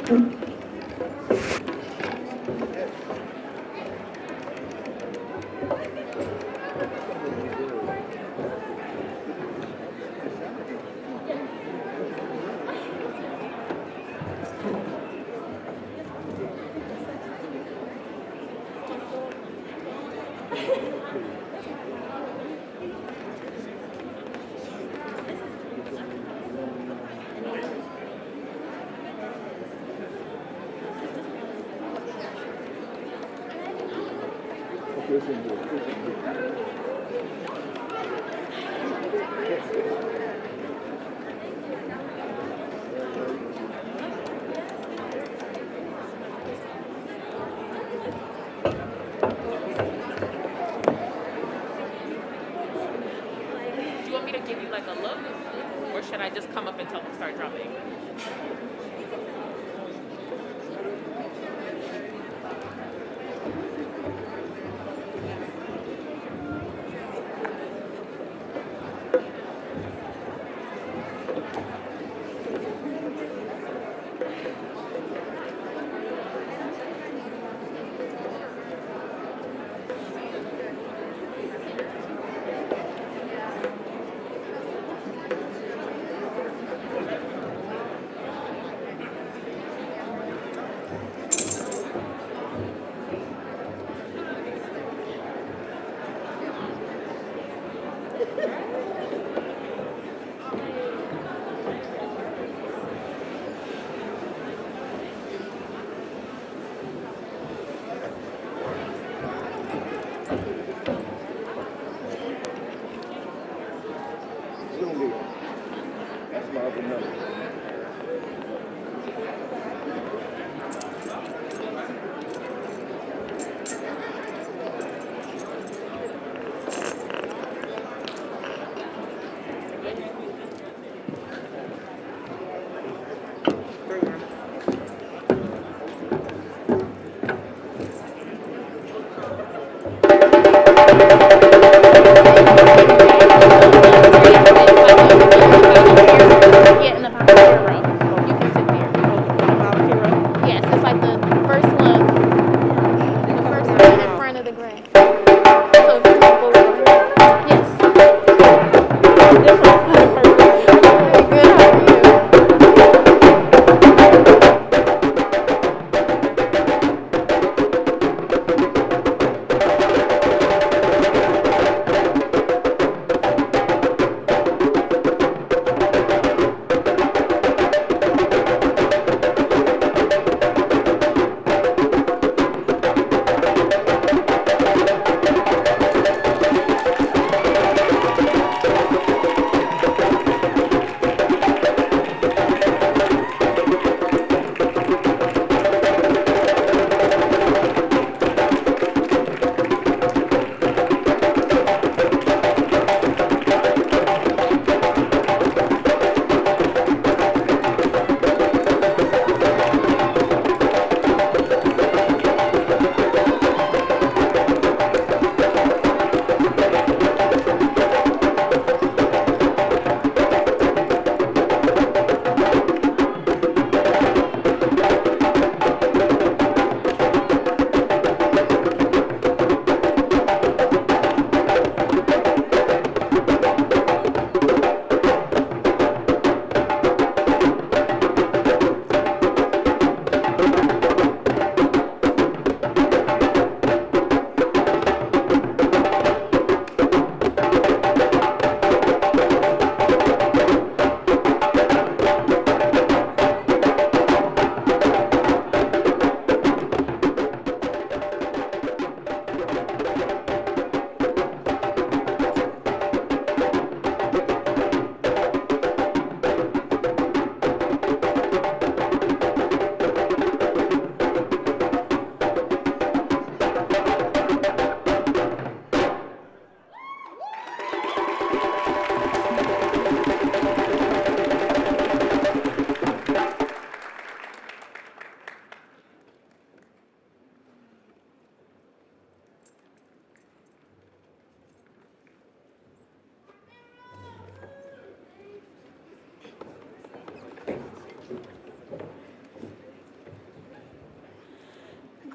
you want me to give you like a look, or should I just come up and start dropping? That's my other number. Yeah, in the pocket.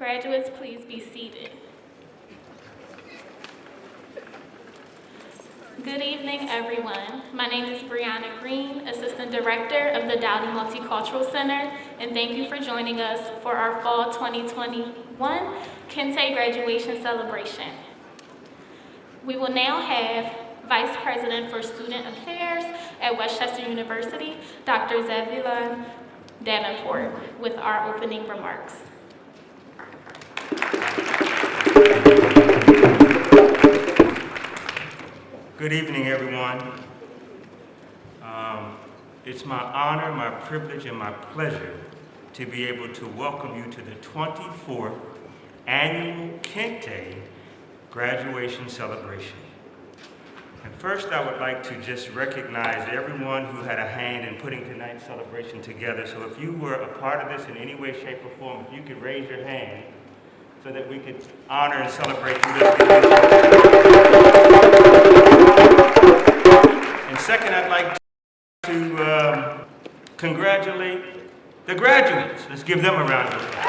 Graduates, please be seated. Good evening, everyone. My name is Brianna Green, Assistant Director of the Dowdy Multicultural Center, and thank you for joining us for our Fall 2021 Kente graduation celebration. We will now have Vice President for Student Affairs at Westchester University, Dr. Zebulon Davenport, with our opening remarks. Good evening, everyone. It's my honor, my privilege, and my pleasure to be able to welcome you to the 24th Annual Kente Graduation Celebration. And first, I would like to just recognize everyone who had a hand in putting tonight's celebration together. So if you were a part of this in any way, shape, or form, if you could raise your hand so that we could honor and celebrate you this evening. And second, I'd like to congratulate the graduates. Let's give them a round of applause.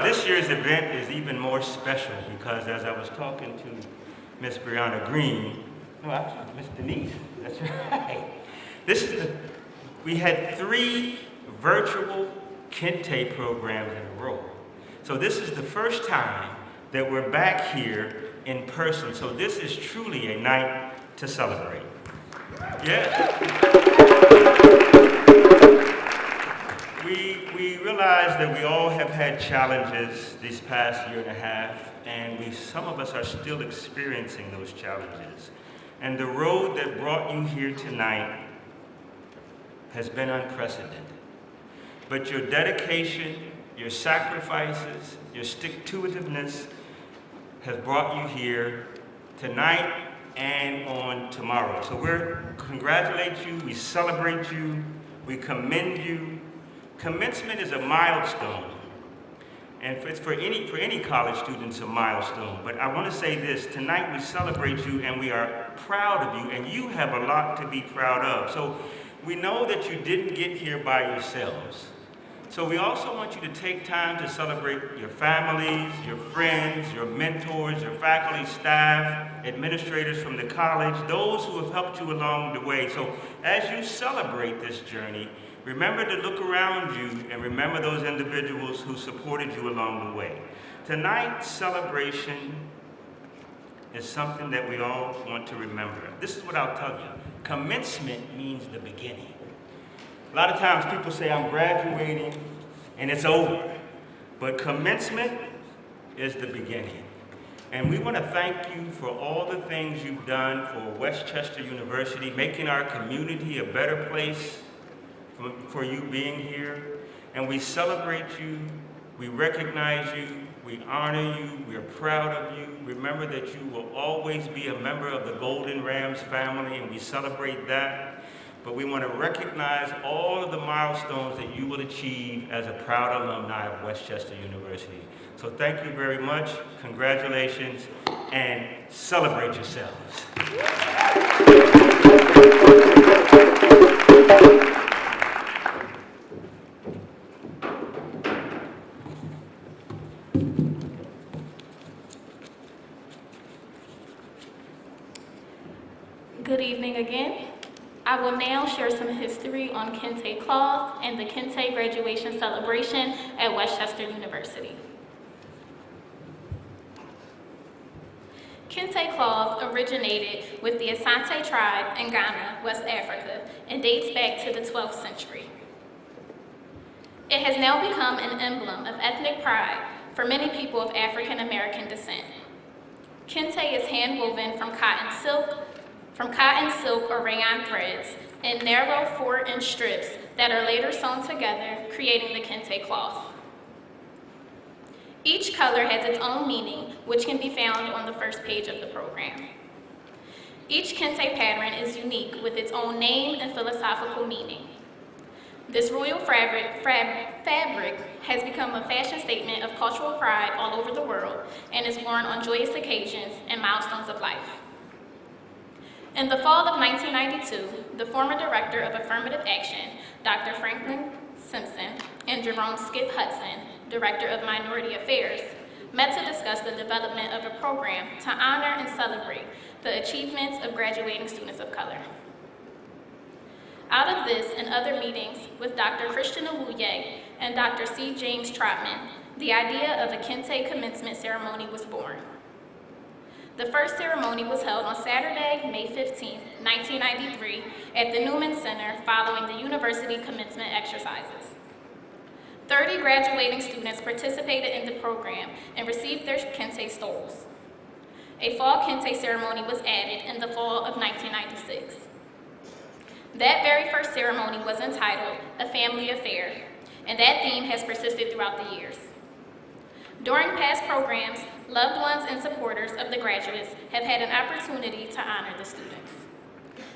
This year's event is even more special because as I was talking to Miss Brianna Green, no, actually, Miss Denise, that's right. We had 3 virtual Kente programs in a row. So this is the first time that we're back here in person. So this is truly a night to celebrate. Yeah. We realize that we all have had challenges this past year and a half, and some of us are still experiencing those challenges. And the road that brought you here tonight has been unprecedented. But your dedication, your sacrifices, your stick-to-itiveness has brought you here tonight and on tomorrow. So we congratulate you, we celebrate you, we commend you. Commencement is a milestone, and it's for any college student, it's a milestone. But I want to say this, tonight we celebrate you and we are proud of you, and you have a lot to be proud of. So we know that you didn't get here by yourselves. So we also want you to take time to celebrate your families, your friends, your mentors, your faculty, staff, administrators from the college, those who have helped you along the way. So as you celebrate this journey, remember to look around you and remember those individuals who supported you along the way. Tonight's celebration is something that we all want to remember. This is what I'll tell you. Commencement means the beginning. A lot of times people say, I'm graduating and it's over. But commencement is the beginning. And we want to thank you for all the things you've done for Westchester University, making our community a better place for you being here. And we celebrate you, we recognize you, we honor you, we are proud of you. Remember that you will always be a member of the Golden Rams family, and we celebrate that. But we want to recognize all of the milestones that you will achieve as a proud alumni of Westchester University. So thank you very much, congratulations, and celebrate yourselves. Good evening again. I will now share some history on Kente cloth and the Kente graduation celebration at Westchester University. Kente cloth originated with the Asante tribe in Ghana, West Africa, and dates back to the 12th century. It has now become an emblem of ethnic pride for many people of African American descent. Kente is hand-woven from cotton silk or rayon threads in narrow 4-inch strips that are later sewn together, creating the Kente cloth. Each color has its own meaning, which can be found on the first page of the program. Each Kente pattern is unique with its own name and philosophical meaning. This royal fabric has become a fashion statement of cultural pride all over the world and is worn on joyous occasions and milestones of life. In the fall of 1992, the former Director of Affirmative Action, Dr. Franklin Simpson, and Jerome Skip Hudson, Director of Minority Affairs, met to discuss the development of a program to honor and celebrate the achievements of graduating students of color. Out of this and other meetings with Dr. Christian Awuye and Dr. C. James Trotman, the idea of a Kente commencement ceremony was born. The first ceremony was held on Saturday, May 15, 1993, at the Newman Center following the university commencement exercises. 30 graduating students participated in the program and received their Kente stoles. A fall Kente ceremony was added in the fall of 1996. That very first ceremony was entitled A Family Affair, and that theme has persisted throughout the years. During past programs, loved ones and supporters of the graduates have had an opportunity to honor the students.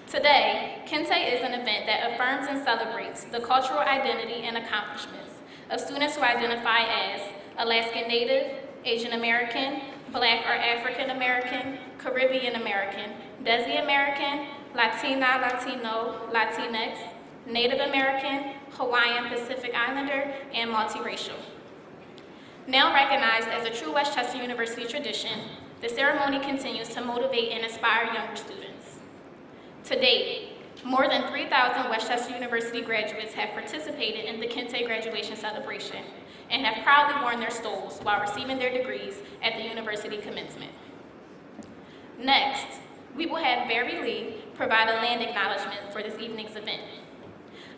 Today, Kente is an event that affirms and celebrates the cultural identity and accomplishments of students who identify as Alaskan Native, Asian American, Black or African American, Caribbean American, Desi American, Latina, Latino, Latinx, Native American, Hawaiian Pacific Islander, and multiracial. Now recognized as a true Westchester University tradition, the ceremony continues to motivate and inspire younger students. To date, more than 3,000 Westchester University graduates have participated in the Kente graduation celebration and have proudly worn their stoles while receiving their degrees at the university commencement. Next, we will have Barry Lee provide a land acknowledgement for this evening's event.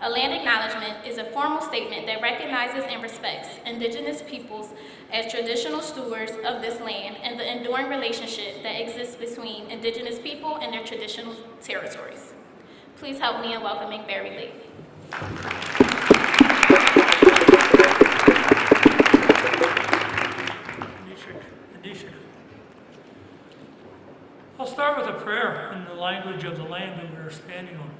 A land acknowledgement is a formal statement that recognizes and respects Indigenous peoples as traditional stewards of this land and the enduring relationship that exists between Indigenous people and their traditional territories. Please help me in welcoming Barry Lee. I'll start with a prayer in the language of the land that we are standing on.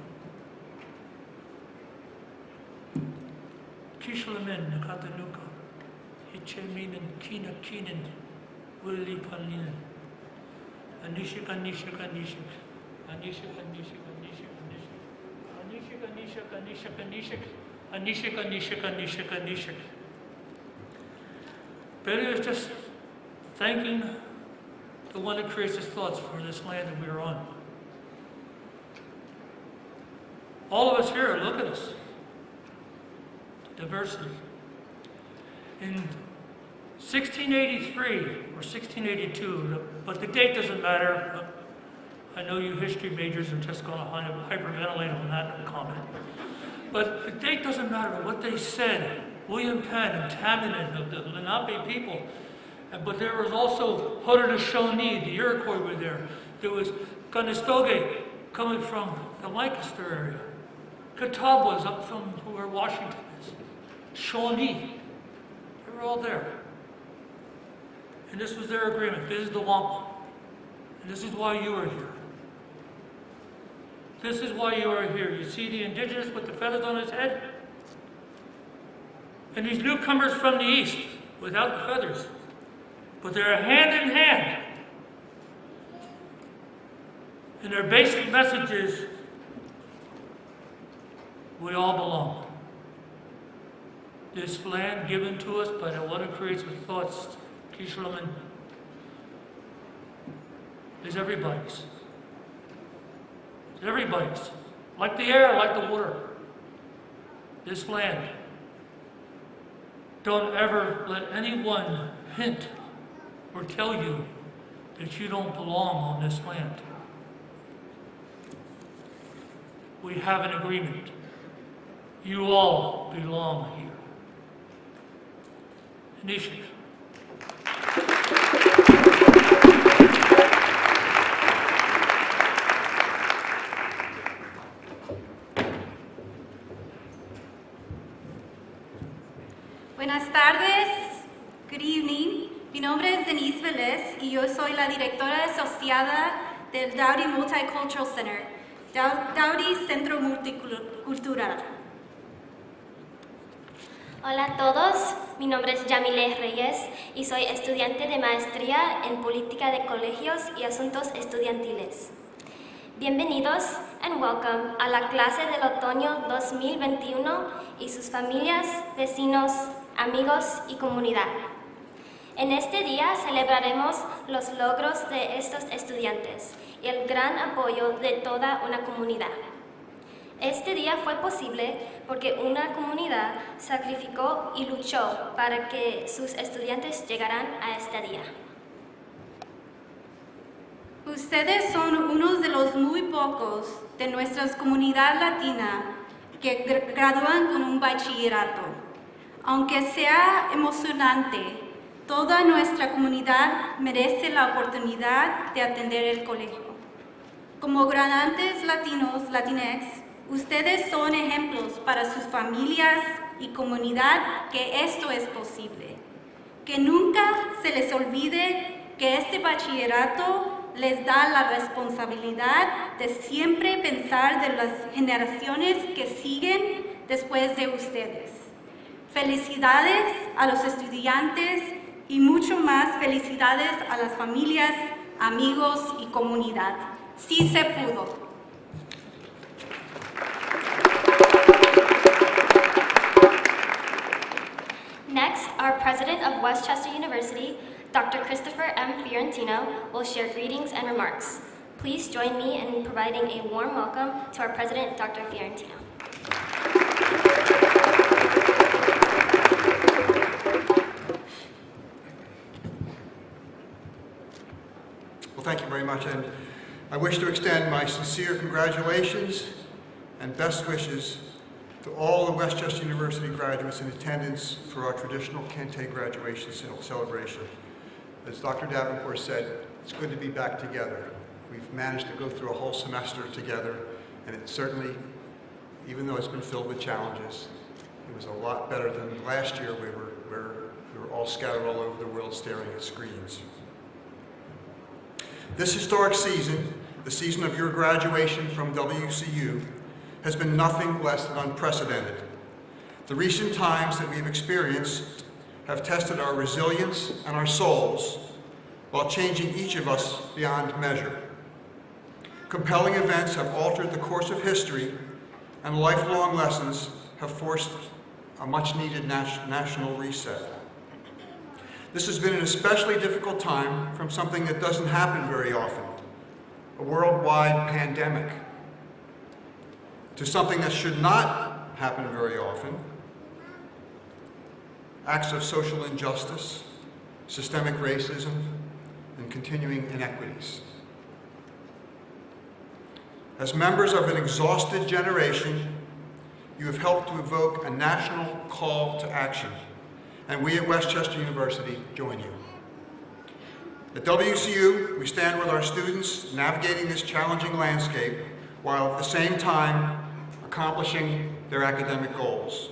Kishalamin, Nakatanuka, Hicheminin, Kina Kinin, Willi Paninin, Anishik, Anishik, Anishik, Anishik, Anishik, Anishik, Anishik, Anishik, Anishik, Anishik, Anishik, Anishik, Anishik, Anishik. Betty is just thanking the one that creates his thoughts for this land that we are on. All of us here, look at us. Diversity. In 1683 or 1682, but the date doesn't matter. I know you history majors are just going to hyperventilate on that comment. But the date doesn't matter. What they said, William Penn and Tamanin of the Lenape people, but there was also Haudenosaunee, the Iroquois were there. There was Conestoga coming from the Lancaster area. Catawba's up from where Washington is. Shawnee, they were all there. And this was their agreement. This is the wampum. And this is why you are here. This is why you are here. You see the indigenous with the feathers on his head? And these newcomers from the east without the feathers. But they're hand in hand. And their basic message is, we all belong. This land given to us by the one who creates with thoughts, Kishalamin, is everybody's. It's everybody's. Like the air, like the water. This land. Don't ever let anyone hint or tell you that you don't belong on this land. We have an agreement. You all belong here. Nishik. Buenas tardes. Good evening. Mi nombre es Denise Velez y yo soy la directora asociada del Dowdy Multicultural Center, Dowdy Centro Multicultural. Hola a todos, mi nombre es Yamile Reyes y soy estudiante de maestría en política de colegios y asuntos estudiantiles. Bienvenidos and welcome a la clase del otoño 2021 y sus familias, vecinos, amigos y comunidad. En este día celebraremos los logros de estos estudiantes y el gran apoyo de toda una comunidad. Este día fue posible porque una comunidad sacrificó y luchó para que sus estudiantes llegaran a este día. Ustedes son unos de los muy pocos de nuestra comunidad latina que gradúan con un bachillerato. Aunque sea emocionante, toda nuestra comunidad merece la oportunidad de atender el colegio. Como graduantes latinos, latinex, ustedes son ejemplos para sus familias y comunidad que esto es posible. Que nunca se les olvide que este bachillerato les da la responsabilidad de siempre pensar de las generaciones que siguen después de ustedes. Felicidades a los estudiantes y mucho más felicidades a las familias, amigos y comunidad. Sí se pudo. Next, our president of Westchester University, Dr. Christopher M. Fiorentino, will share greetings and remarks. Please join me in providing a warm welcome to our president, Dr. Fiorentino. Well, thank you very much, and I wish to extend my sincere congratulations and best wishes to all the Westchester University graduates in attendance for our traditional Kente graduation celebration. As Dr. Davenport said, it's good to be back together. We've managed to go through a whole semester together, and it certainly, even though it's been filled with challenges, it was a lot better than last year where we were all scattered all over the world staring at screens. This historic season, the season of your graduation from WCU, has been nothing less than unprecedented. The recent times that we've experienced have tested our resilience and our souls while changing each of us beyond measure. Compelling events have altered the course of history, and lifelong lessons have forced a much-needed national reset. This has been an especially difficult time from something that doesn't happen very often, a worldwide pandemic, to something that should not happen very often, acts of social injustice, systemic racism, and continuing inequities. As members of an exhausted generation, you have helped to evoke a national call to action, and we at Westchester University join you. At WCU, we stand with our students navigating this challenging landscape while at the same time accomplishing their academic goals.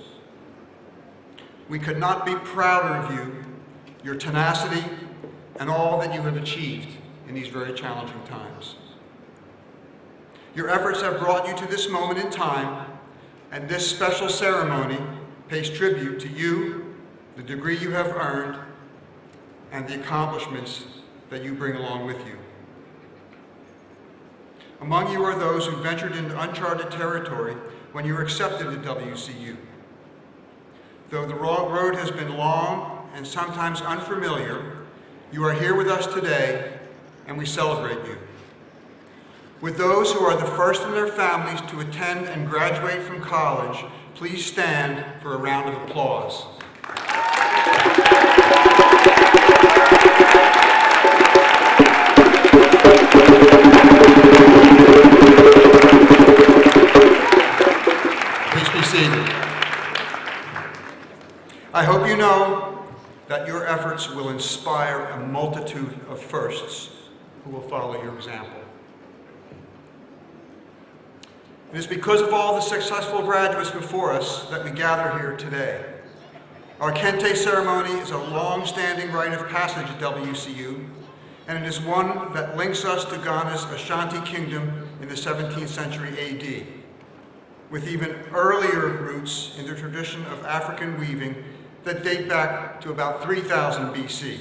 We could not be prouder of you, your tenacity, and all that you have achieved in these very challenging times. Your efforts have brought you to this moment in time, and this special ceremony pays tribute to you, the degree you have earned, and the accomplishments that you bring along with you. Among you are those who ventured into uncharted territory when you were accepted at WCU. Though the road has been long and sometimes unfamiliar, you are here with us today, and we celebrate you. With those who are the first in their families to attend and graduate from college, please stand for a round of applause. Please be seated. I hope you know that your efforts will inspire a multitude of firsts who will follow your example. It is because of all the successful graduates before us that we gather here today. Our Kente ceremony is a long-standing rite of passage at WCU, and it is one that links us to Ghana's Ashanti Kingdom in the 17th century AD, with even earlier roots in the tradition of African weaving that date back to about 3000 BC.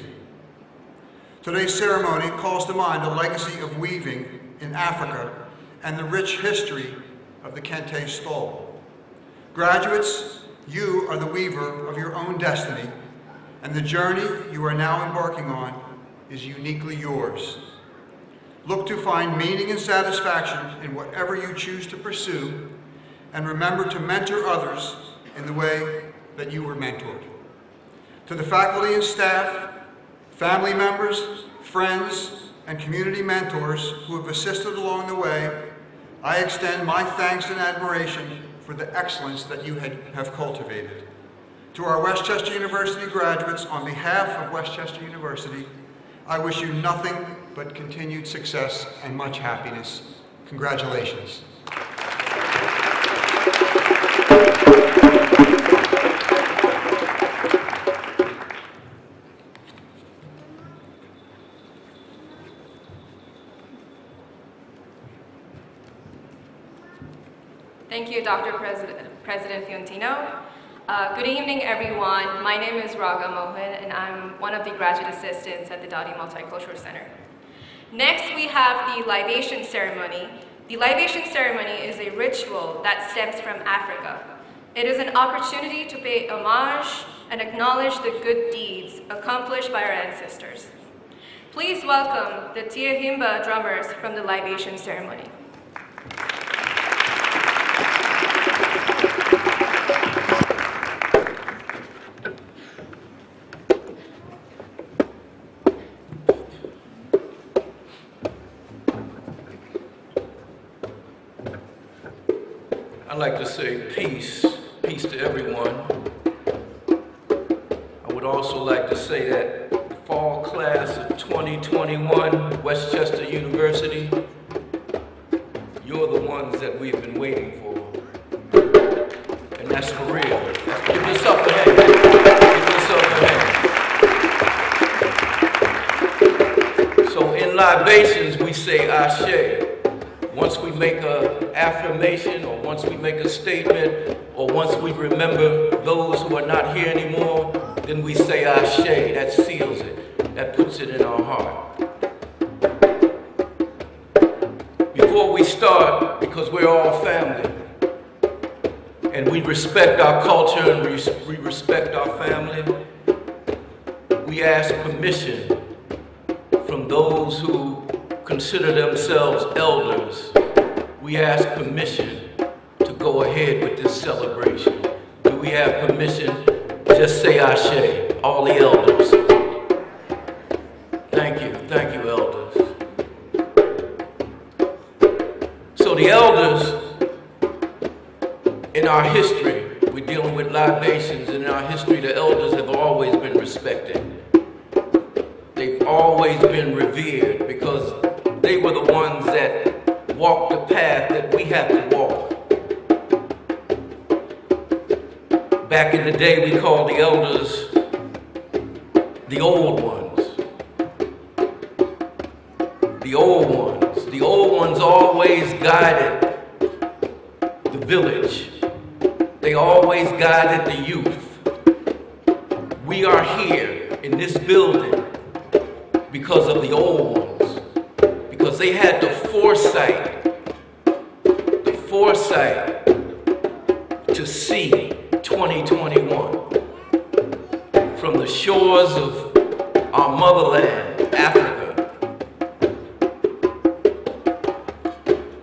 Today's ceremony calls to mind a legacy of weaving in Africa and the rich history of the Kente stole. Graduates, you are the weaver of your own destiny, and the journey you are now embarking on is uniquely yours. Look to find meaning and satisfaction in whatever you choose to pursue, and remember to mentor others in the way that you were mentored. To the faculty and staff, family members, friends, and community mentors who have assisted along the way, I extend my thanks and admiration for the excellence that you have cultivated. To our Westchester University graduates, on behalf of Westchester University, I wish you nothing but continued success and much happiness. Congratulations. Thank you, Dr. President Fiorentino. Good evening, everyone. My name is Raga Mohan, and I'm one of the graduate assistants at the Dowdy Multicultural Center. Next, we have the libation ceremony. The libation ceremony is a ritual that stems from Africa. It is an opportunity to pay homage and acknowledge the good deeds accomplished by our ancestors. Please welcome the Tiahimba drummers from the libation ceremony. I'd like to say peace to everyone. I would also like to say that the fall class of 2021, Westchester University, you're the ones that we've been waiting for. And that's for real. Give yourself a hand. Give yourself a hand. So in libations, we say Ashe. Once we make an affirmation, or once we make a statement, or once we remember those who are not here anymore, then we say Ashe. That seals it. That puts it in our heart. Before we start, because we're all family, and we respect our culture and we respect our family, we ask permission from those who consider themselves elders. We ask permission to go ahead with this celebration. Do we have permission? Just say Ashe, all the elders. Thank you, elders. So the elders, in our history, we're dealing with libations, and in our history, the elders have always been respected. They've always been revered because they were the ones that walked the path that we have to walk. Back in the day, we called the elders the old ones. The old ones. The old ones always guided the village. They always guided the youth. We are here in this building because of the old ones. Because they had the foresight to see 2021 from the shores of our motherland, Africa,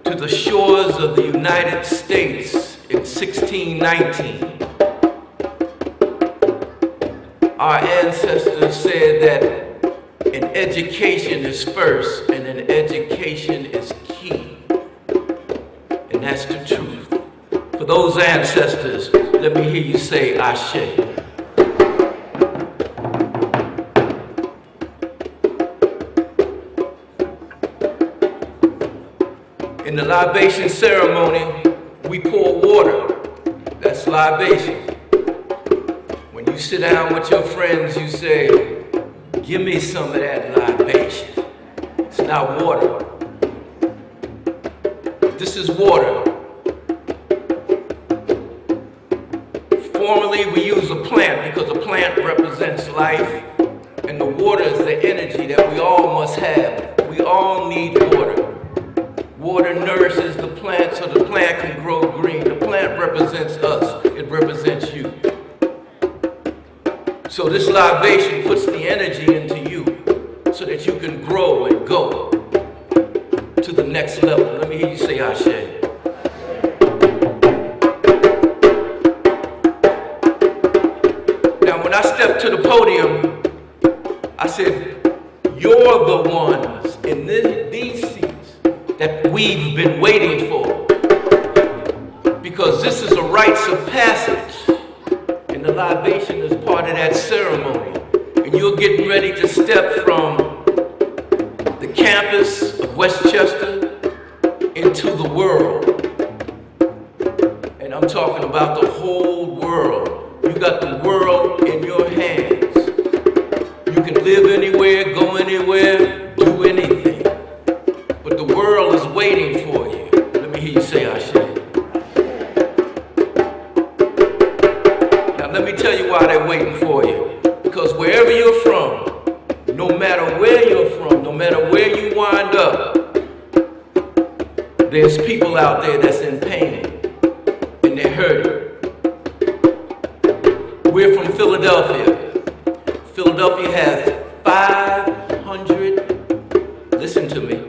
to the shores of the United States in 1619. Our ancestors said that an education is first and an education is key. And that's the truth. For those ancestors, let me hear you say Ashe. In the libation ceremony, we pour water. That's libation. When you sit down with your friends, you say, give me some of that libation. It's not water. This is water. Formerly, we use a plant because a plant represents life, and the water is the energy that we all must have. We all need water. Water nourishes libation puts the energy into you so that you can grow and go to the next level. Let me hear you say Ashe. Now, when I stepped to the podium, I said, you're the ones in these seats that we've been waiting for. Because this is a rites of passage. And the libation is part of that ceremony. And you're getting ready to step from the campus of Westchester into the world. And I'm talking about the whole world. You got the world in your hands. You can live anywhere, go anywhere, do anything. But the world is waiting for you. Let me hear you say Ashe. Now let me tell you why they're waiting for you. Because wherever you're from, no matter where you're from, no matter where you wind up, there's people out there that's in pain and they're hurting. We're from Philadelphia. Philadelphia has 500, listen to me,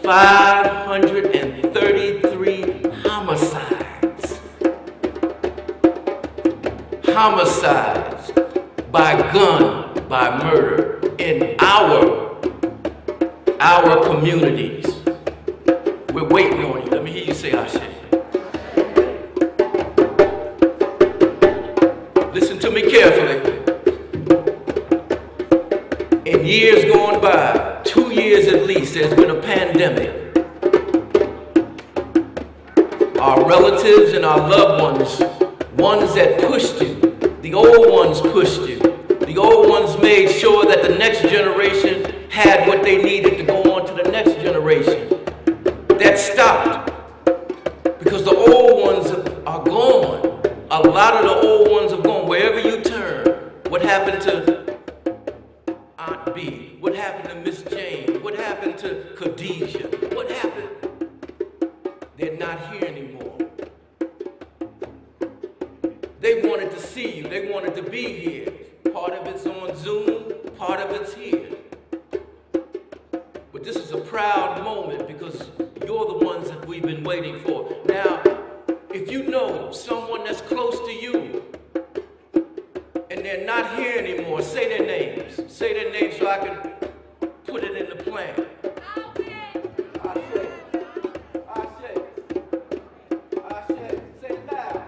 533 homicides. Homicides by gun, by murder in our communities. We're waiting on you. Let me hear you say Ashe. Listen to me carefully. In years gone by, 2 years at least, there's been a pandemic. Our relatives and our loved ones that pushed you, the old ones pushed you. The old ones made sure that the next generation had what they needed to go on to the next generation. That stopped because the old ones are gone. A lot of the old ones are gone. Wherever you turn, what happened to Aunt B? What happened to Miss Jane? What happened to Khadijah? What happened? They're not here anymore. They wanted to see you. They wanted to be here. Part of it's on Zoom, part of it's here. But this is a proud moment because you're the ones that we've been waiting for. Now, if you know someone that's close to you and they're not here anymore, say their names. Say their names so I can put it in the plan. Say it loud.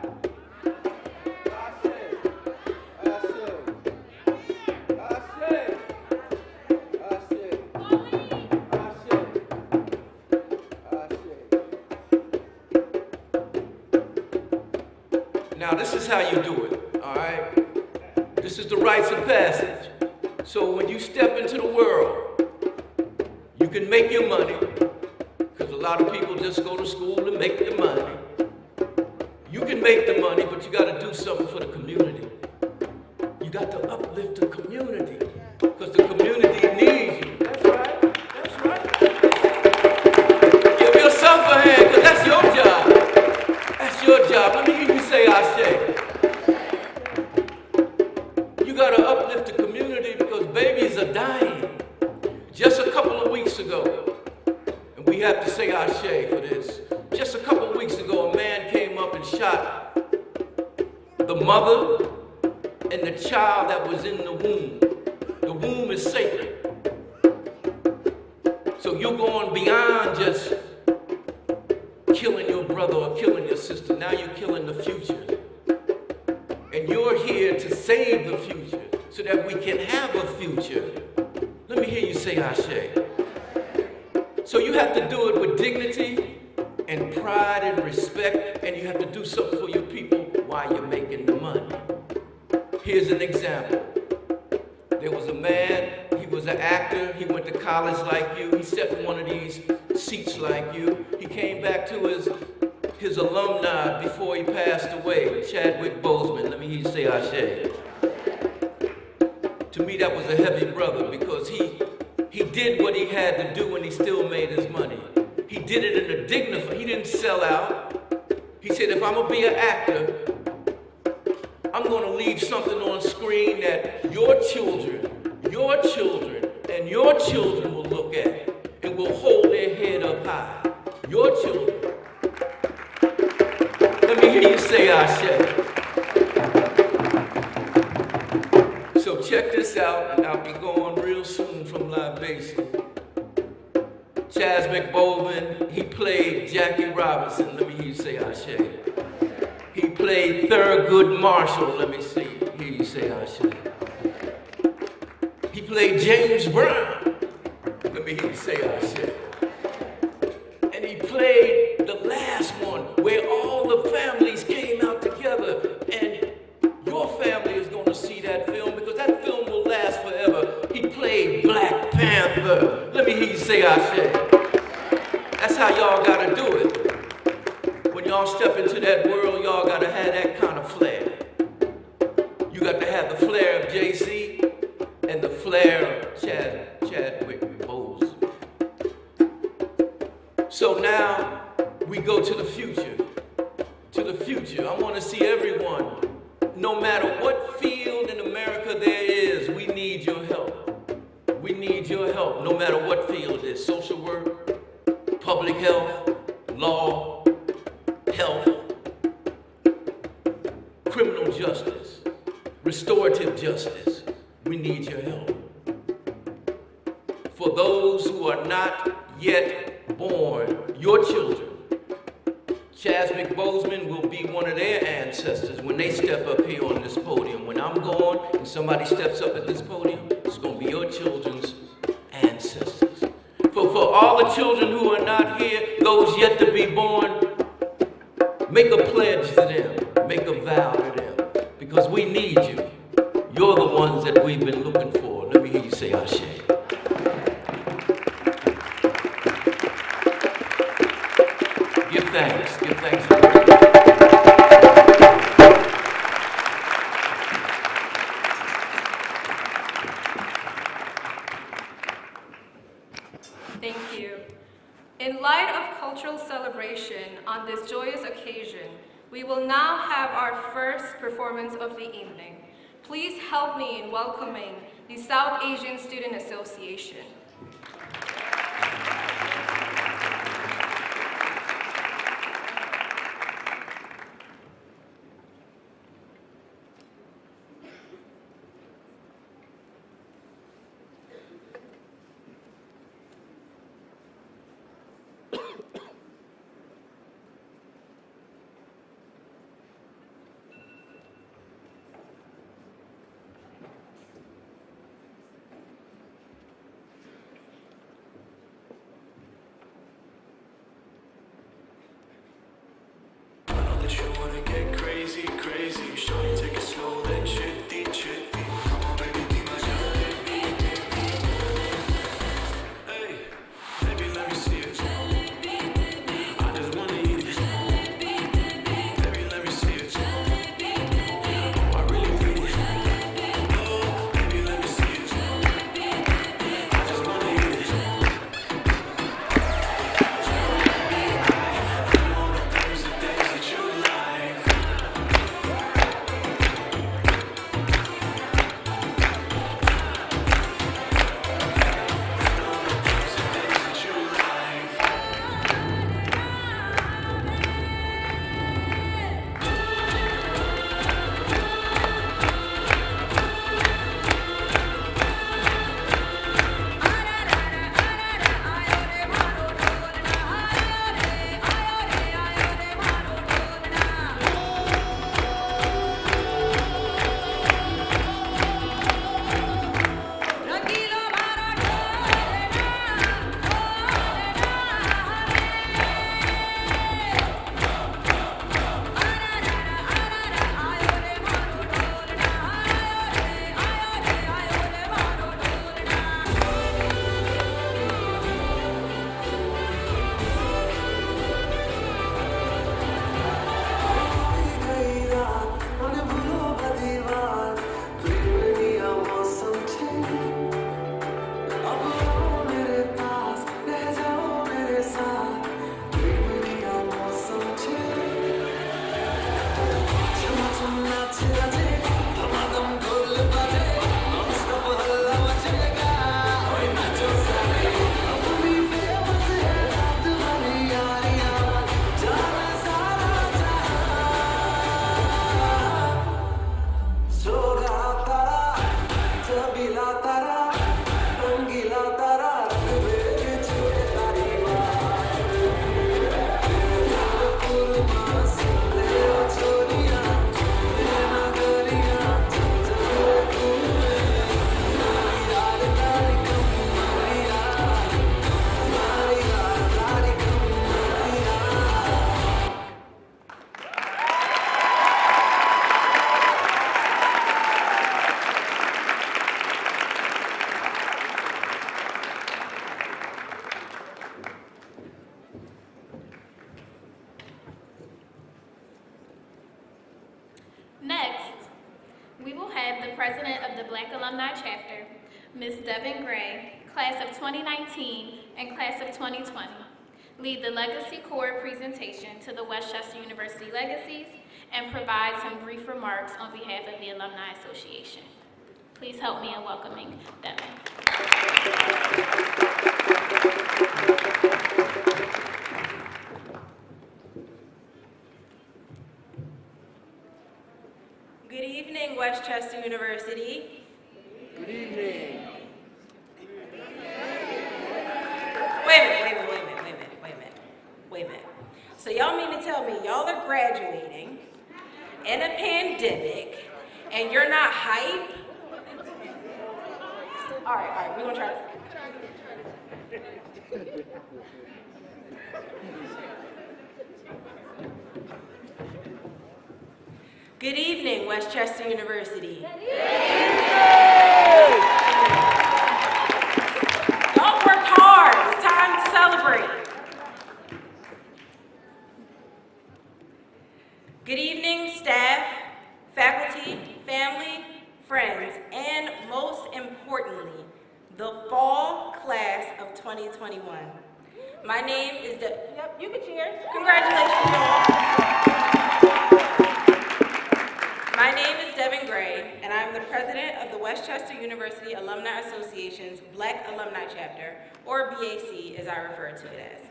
Now, this is how you do it, all right? This is the rites of passage. So when you step into the world, you can make your money, because a lot of people just go to school to make the money. You can make the money, but you got to do something for the community. You got to uplift the community, because the community needs you. That's right, that's right. Give yourself a hand, because that's your job. That's your job. Let me hear you say Ashe. You got to uplift the community because babies are dying. Just a couple of weeks ago, and we have to say Ashe for this. Just a couple of weeks ago, a man came up and shot the mother and the child that was in the womb. The womb is sacred. So you're going beyond just killing your brother or killing your sister. Now you're killing the future. And you're here to save the future so that we can have a future. Let me hear you say Ashe. So you have to do it with dignity and pride and respect, and you have to do something for your people while you're making the money. Here's an example. There was a man, he was an actor, he went to college like you, he sat in one of these seats like you. He came back to his alumni before he passed away, Chadwick Boseman. Let me hear you say Ashe. To me, that was a heavy brother because he did what he had to do and he still made his money. He did it in a dignified, he didn't sell out. He said, if I'm gonna be an actor, I'm going to leave something on screen that your children, and your children will look at and will hold their head up high. Your children. Let me hear you say Ashe. So check this out, and I'll be going real soon from Libation. Chaz McBowen, he played Jackie Robinson. Let me hear you say Ashe. He played Thurgood Marshall. Let me hear you say Ashe. He played James Brown. Let me hear you say Ashe. And he played the last one where all the families came out together. And your family is going to see that film because that film will last forever. He played Black Panther. Let me hear you say Ashe. That's how y'all got to do it. When y'all step into that world, y'all got to have that kind of flair. You got to have the flair of Jay-Z and the flair of Chadwick Boseman. So now we go to the future. To the future. I want to see everyone, no matter what field in America there is, we need your help. We need your help, no matter what field it is. Social work, public health, law, health, criminal justice, restorative justice. We need your help. For those who are not yet born, your children, Chaz McBoseman will be one of their ancestors when they step up here on this podium. When I'm gone and somebody steps up at this podium, it's going to be your children's ancestors. For all the children who are not here, those yet to be born, make a pledge to them, make a vow to them, because we need you. You're the ones that we've been looking for. Let me hear you say Ashe. Give thanks. Give thanks. Thank you. In light of cultural celebration on this joyous occasion, we will now have our first performance of the evening. Please help me in welcoming the South Asian Student Association. You wanna get crazy, crazy. Shorty, take it slow, then chitty, chitty. Come on, baby, be my jalebi. Hey, baby, let me see it. President of the Black Alumni Chapter, Ms. Devin Gray, Class of 2019 and Class of 2020, lead the Legacy Corps presentation to the Westchester University Legacies and provide some brief remarks on behalf of the Alumni Association. Please help me in welcoming Devin. Good evening, Westchester University. Good evening. Wait a minute. So y'all mean to tell me y'all are graduating in a pandemic and you're not hype? All right, we're gonna try this. Good evening, Westchester University. Y'all work hard. It's time to celebrate. Good evening, staff, faculty, family, friends, and most importantly, the fall class of 2021. My name is yep, you can cheer. Congratulations, y'all. My name is Devin Gray, and I'm the president of the Westchester University Alumni Association's Black Alumni Chapter, or BAC as I refer to it as.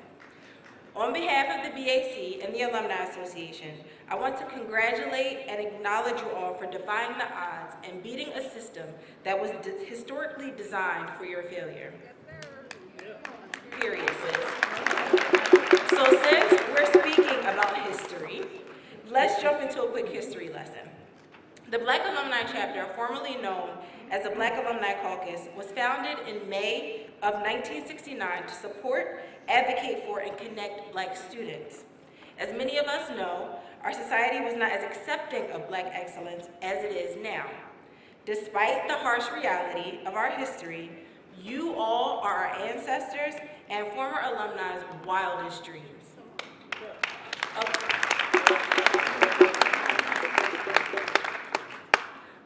On behalf of the BAC and the Alumni Association, I want to congratulate and acknowledge you all for defying the odds and beating a system that was historically designed for your failure. Period, sis. So since we're speaking about history, let's jump into a quick history lesson. The Black Alumni Chapter, formerly known as the Black Alumni Caucus, was founded in May of 1969 to support, advocate for, and connect Black students. As many of us know, our society was not as accepting of Black excellence as it is now. Despite the harsh reality of our history, you all are our ancestors and former alumni's wildest dreams.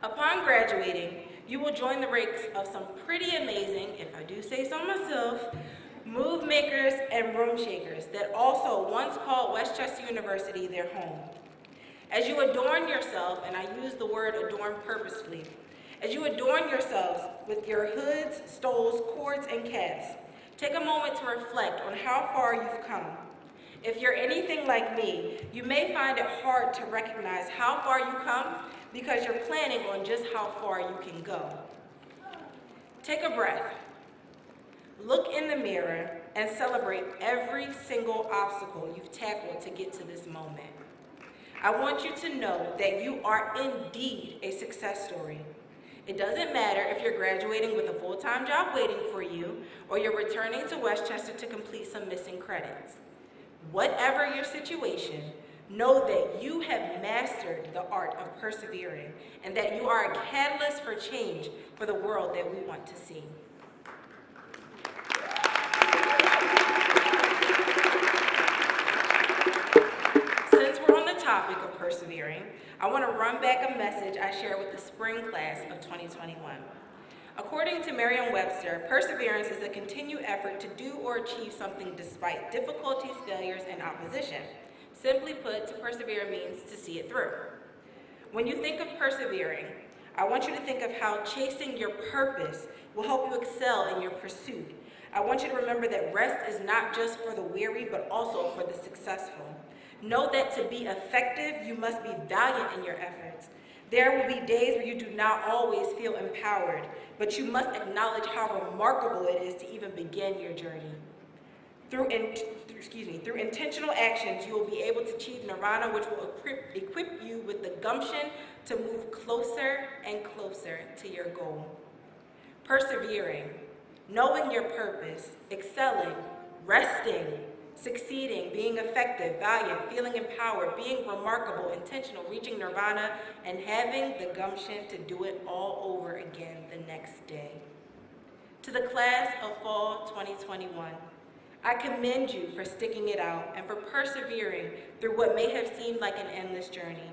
Upon graduating, you will join the ranks of some pretty amazing, if I do say so myself, move makers and room shakers that also once called Westchester University their home. As you adorn yourself, and I use the word adorn purposefully, as you adorn yourselves with your hoods, stoles, cords, and caps, take a moment to reflect on how far you've come. If you're anything like me, you may find it hard to recognize how far you come because you're planning on just how far you can go. Take a breath. Look in the mirror and celebrate every single obstacle you've tackled to get to this moment. I want you to know that you are indeed a success story. It doesn't matter if you're graduating with a full-time job waiting for you or you're returning to Westchester to complete some missing credits. Whatever your situation, know that you have mastered the art of persevering and that you are a catalyst for change for the world that we want to see. Since we're on the topic of persevering, I want to run back a message I shared with the spring class of 2021. According to Merriam-Webster, perseverance is a continued effort to do or achieve something despite difficulties, failures, and opposition. Simply put, to persevere means to see it through. When you think of persevering, I want you to think of how chasing your purpose will help you excel in your pursuit. I want you to remember that rest is not just for the weary, but also for the successful. Know that to be effective, you must be valiant in your efforts. There will be days where you do not always feel empowered, but you must acknowledge how remarkable it is to even begin your journey. Through intentional actions, you will be able to achieve nirvana, which will equip you with the gumption to move closer and closer to your goal. Persevering, knowing your purpose, excelling, resting, succeeding, being effective, valiant, feeling empowered, being remarkable, intentional, reaching nirvana, and having the gumption to do it all over again the next day. To the class of fall 2021, I commend you for sticking it out and for persevering through what may have seemed like an endless journey.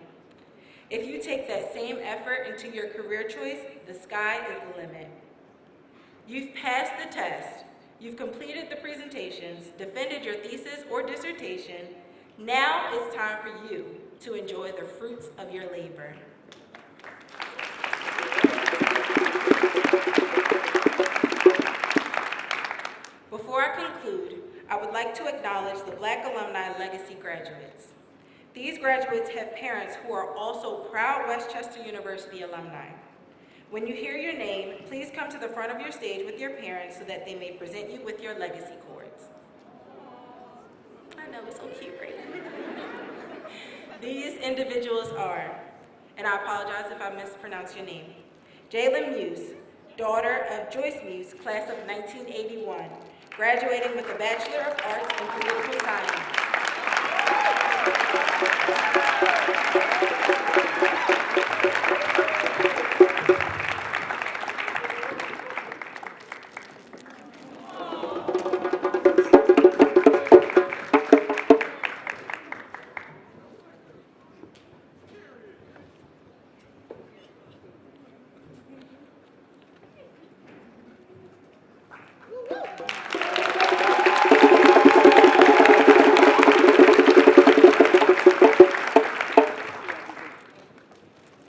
If you take that same effort into your career choice, the sky is the limit. You've passed the test. You've completed the presentations, defended your thesis or dissertation. Now it's time for you to enjoy the fruits of your labor. Before I conclude, I would like to acknowledge the Black Alumni Legacy graduates. These graduates have parents who are also proud Westchester University alumni. When you hear your name, please come to the front of your stage with your parents so that they may present you with your legacy cords. I know, it's so cute, right? These individuals are, and I apologize if I mispronounce your name, Jalen Muse, daughter of Joyce Muse, class of 1981, graduating with a Bachelor of Arts in Political Science.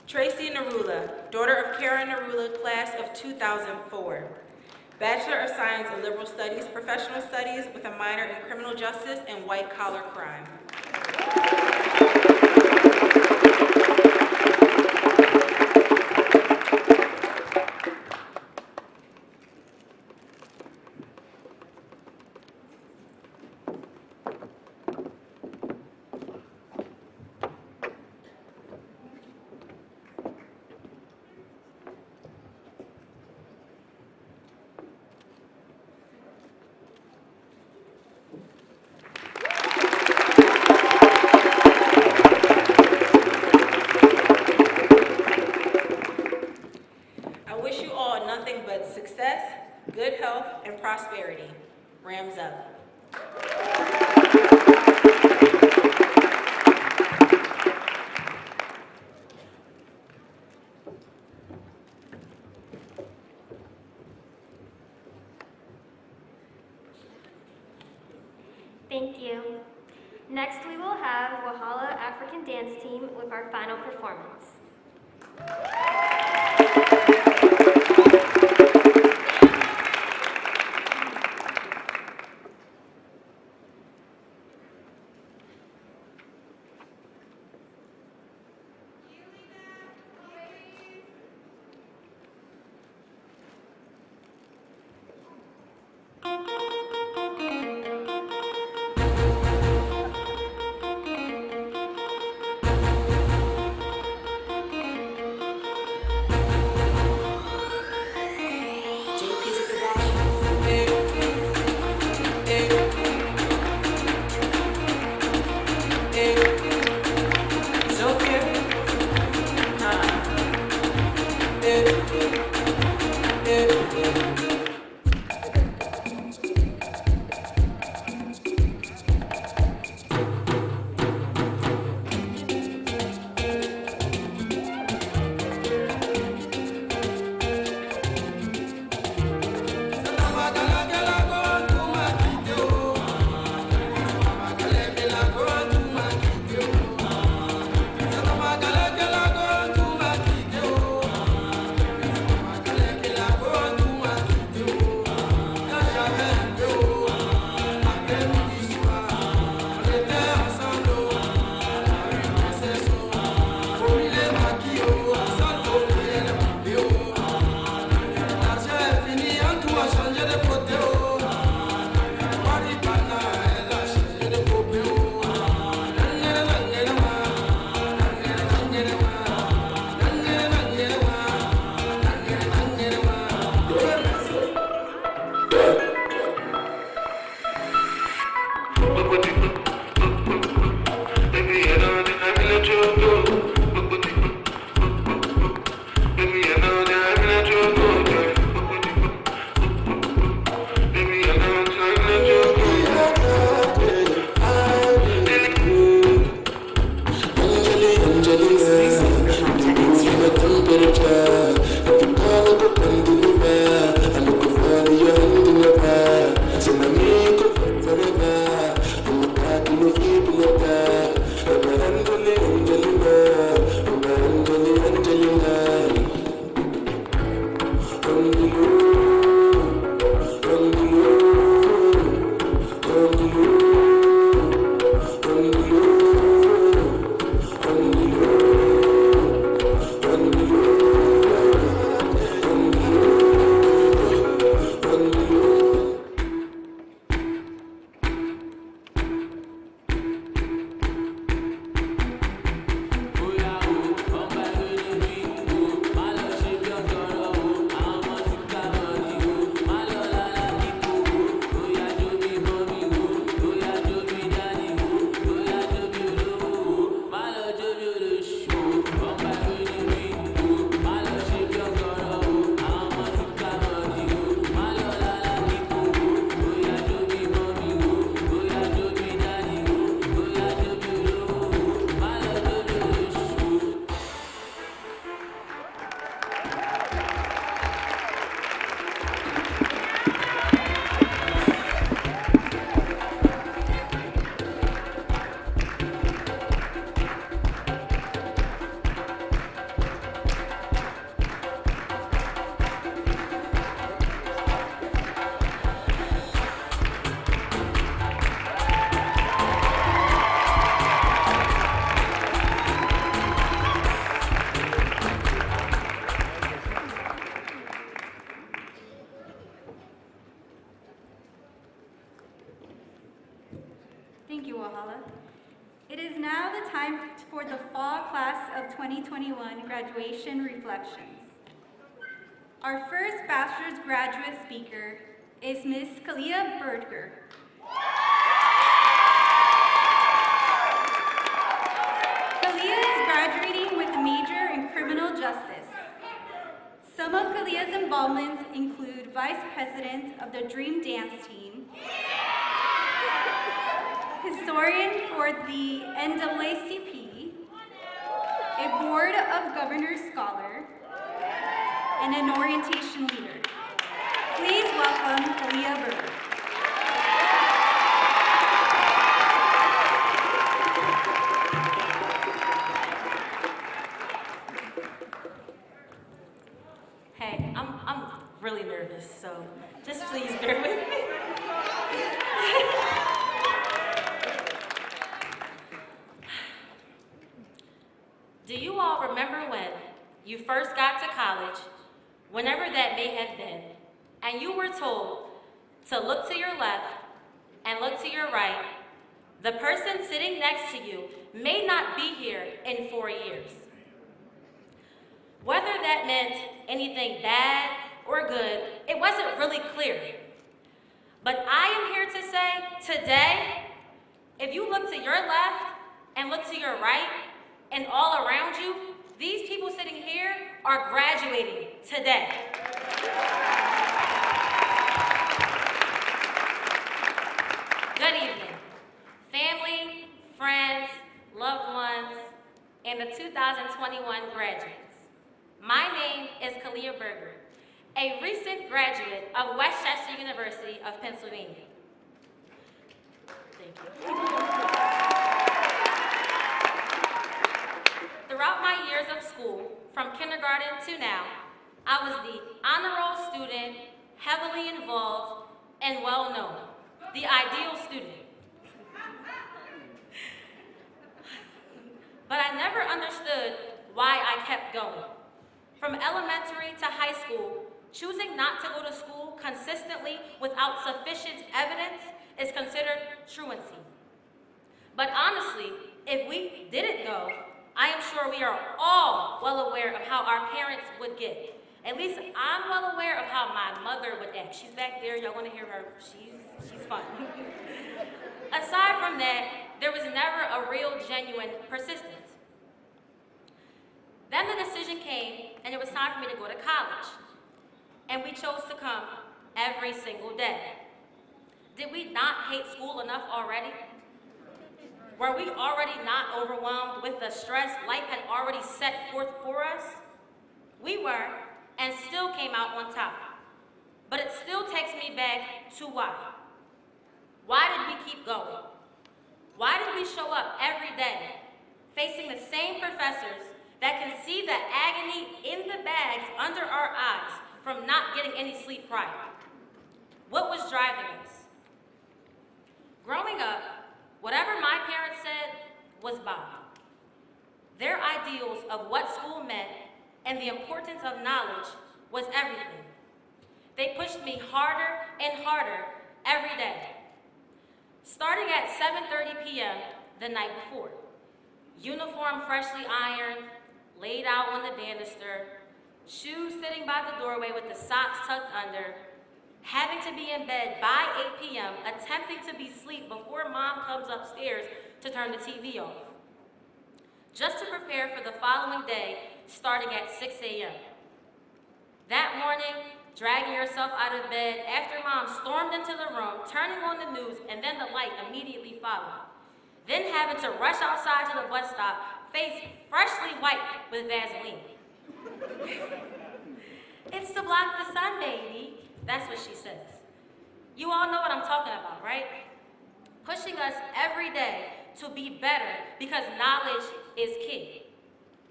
Tracy Narula, daughter of Karen Narula, class of 2004. Bachelor of Science in Liberal Studies, Professional Studies with a minor in Criminal Justice and White Collar Crime. Nothing but success, good health, and prosperity. Rams up. Thank you. Next, we will have Wahala African Dance Team with our final performance. Angeles. Thank you, Wahala. It is now the time for the fall class of 2021 graduation reflections. Our first bachelor's graduate speaker is Ms. Kalia Berger. Kalia is graduating with a major in criminal justice. Some of Kalia's involvements include vice president of the Dream Dance Team, historian for the NAACP, a Board of Governors scholar, and an orientation leader. Please welcome Kalia Berger. Hey, I'm really nervous, so just please bear with me. Do you all remember when you first got to college, whenever that may have been, and you were told to look to your left and look to your right? The person sitting next to you may not be here in 4 years. Whether that meant anything bad or good, it wasn't really clear. But I am here to say today, if you look to your left and look to your right and all around you, these people sitting here are graduating today. Good evening, family, friends, loved ones, and the 2021 graduates. My name is Kalia Berger, a recent graduate of Westchester University of Pennsylvania. Thank you. Throughout my years of school, from kindergarten to now, I was the honor roll student, heavily involved, and well-known, the ideal student. But I never understood why I kept going. From elementary to high school, choosing not to go to school consistently without sufficient evidence is considered truancy. But honestly, if we didn't go, I am sure we are all well aware of how our parents would get. At least I'm well aware of how my mother would act. She's back there, y'all want to hear her, she's fun. Aside from that, there was never a real, genuine persistence. Then the decision came, and it was time for me to go to college. And we chose to come every single day. Did we not hate school enough already? Were we already not overwhelmed with the stress life had already set forth for us? We were, and still came out on top. But it still takes me back to why. Why did we keep going? Why did we show up every day, facing the same professors that can see the agony in the bags under our eyes from not getting any sleep prior? What was driving us? Growing up, whatever my parents said was bond. Their ideals of what school meant and the importance of knowledge was everything. They pushed me harder and harder every day. Starting at 7:30 p.m. the night before. Uniform freshly ironed, laid out on the banister, shoes sitting by the doorway with the socks tucked under, having to be in bed by 8 p.m., attempting to be asleep before mom comes upstairs to turn the TV off. Just to prepare for the following day, starting at 6 a.m. That morning, dragging yourself out of bed after mom stormed into the room, turning on the news, and then the light immediately followed. Then having to rush outside to the bus stop, face freshly wiped with Vaseline. It's to block the sun, baby. That's what she says. You all know what I'm talking about, right? Pushing us every day to be better because knowledge is key.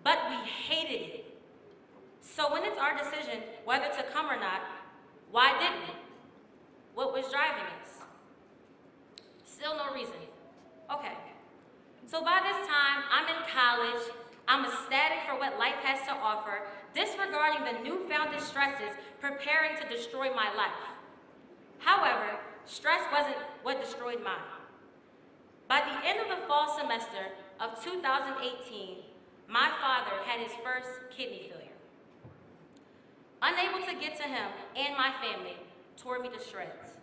But we hated it. So when it's our decision whether to come or not, why didn't we? What was driving us? Still no reason. Okay. So by this time, I'm in college, I'm ecstatic for what life has to offer, disregarding the newfound stresses preparing to destroy my life. However, stress wasn't what destroyed mine. By the end of the fall semester of 2018, my father had his first kidney failure. Unable to get to him and my family tore me to shreds.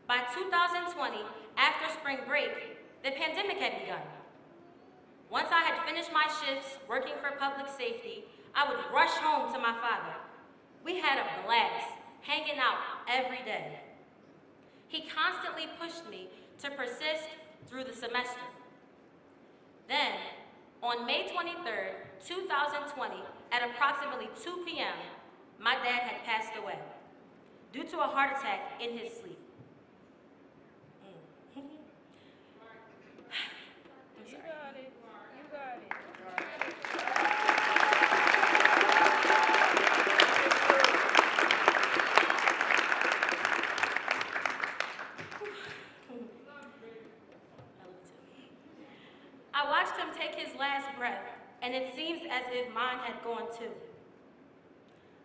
By 2020, after spring break, the pandemic had begun. Once I had finished my shifts working for public safety, I would rush home to my father. We had a blast, hanging out every day. He constantly pushed me to persist through the semester. Then, on May 23rd, 2020, at approximately 2 p.m., my dad had passed away due to a heart attack in his sleep. I'm sorry. You got it. I watched him take his last breath, and it seems as if mine had gone too.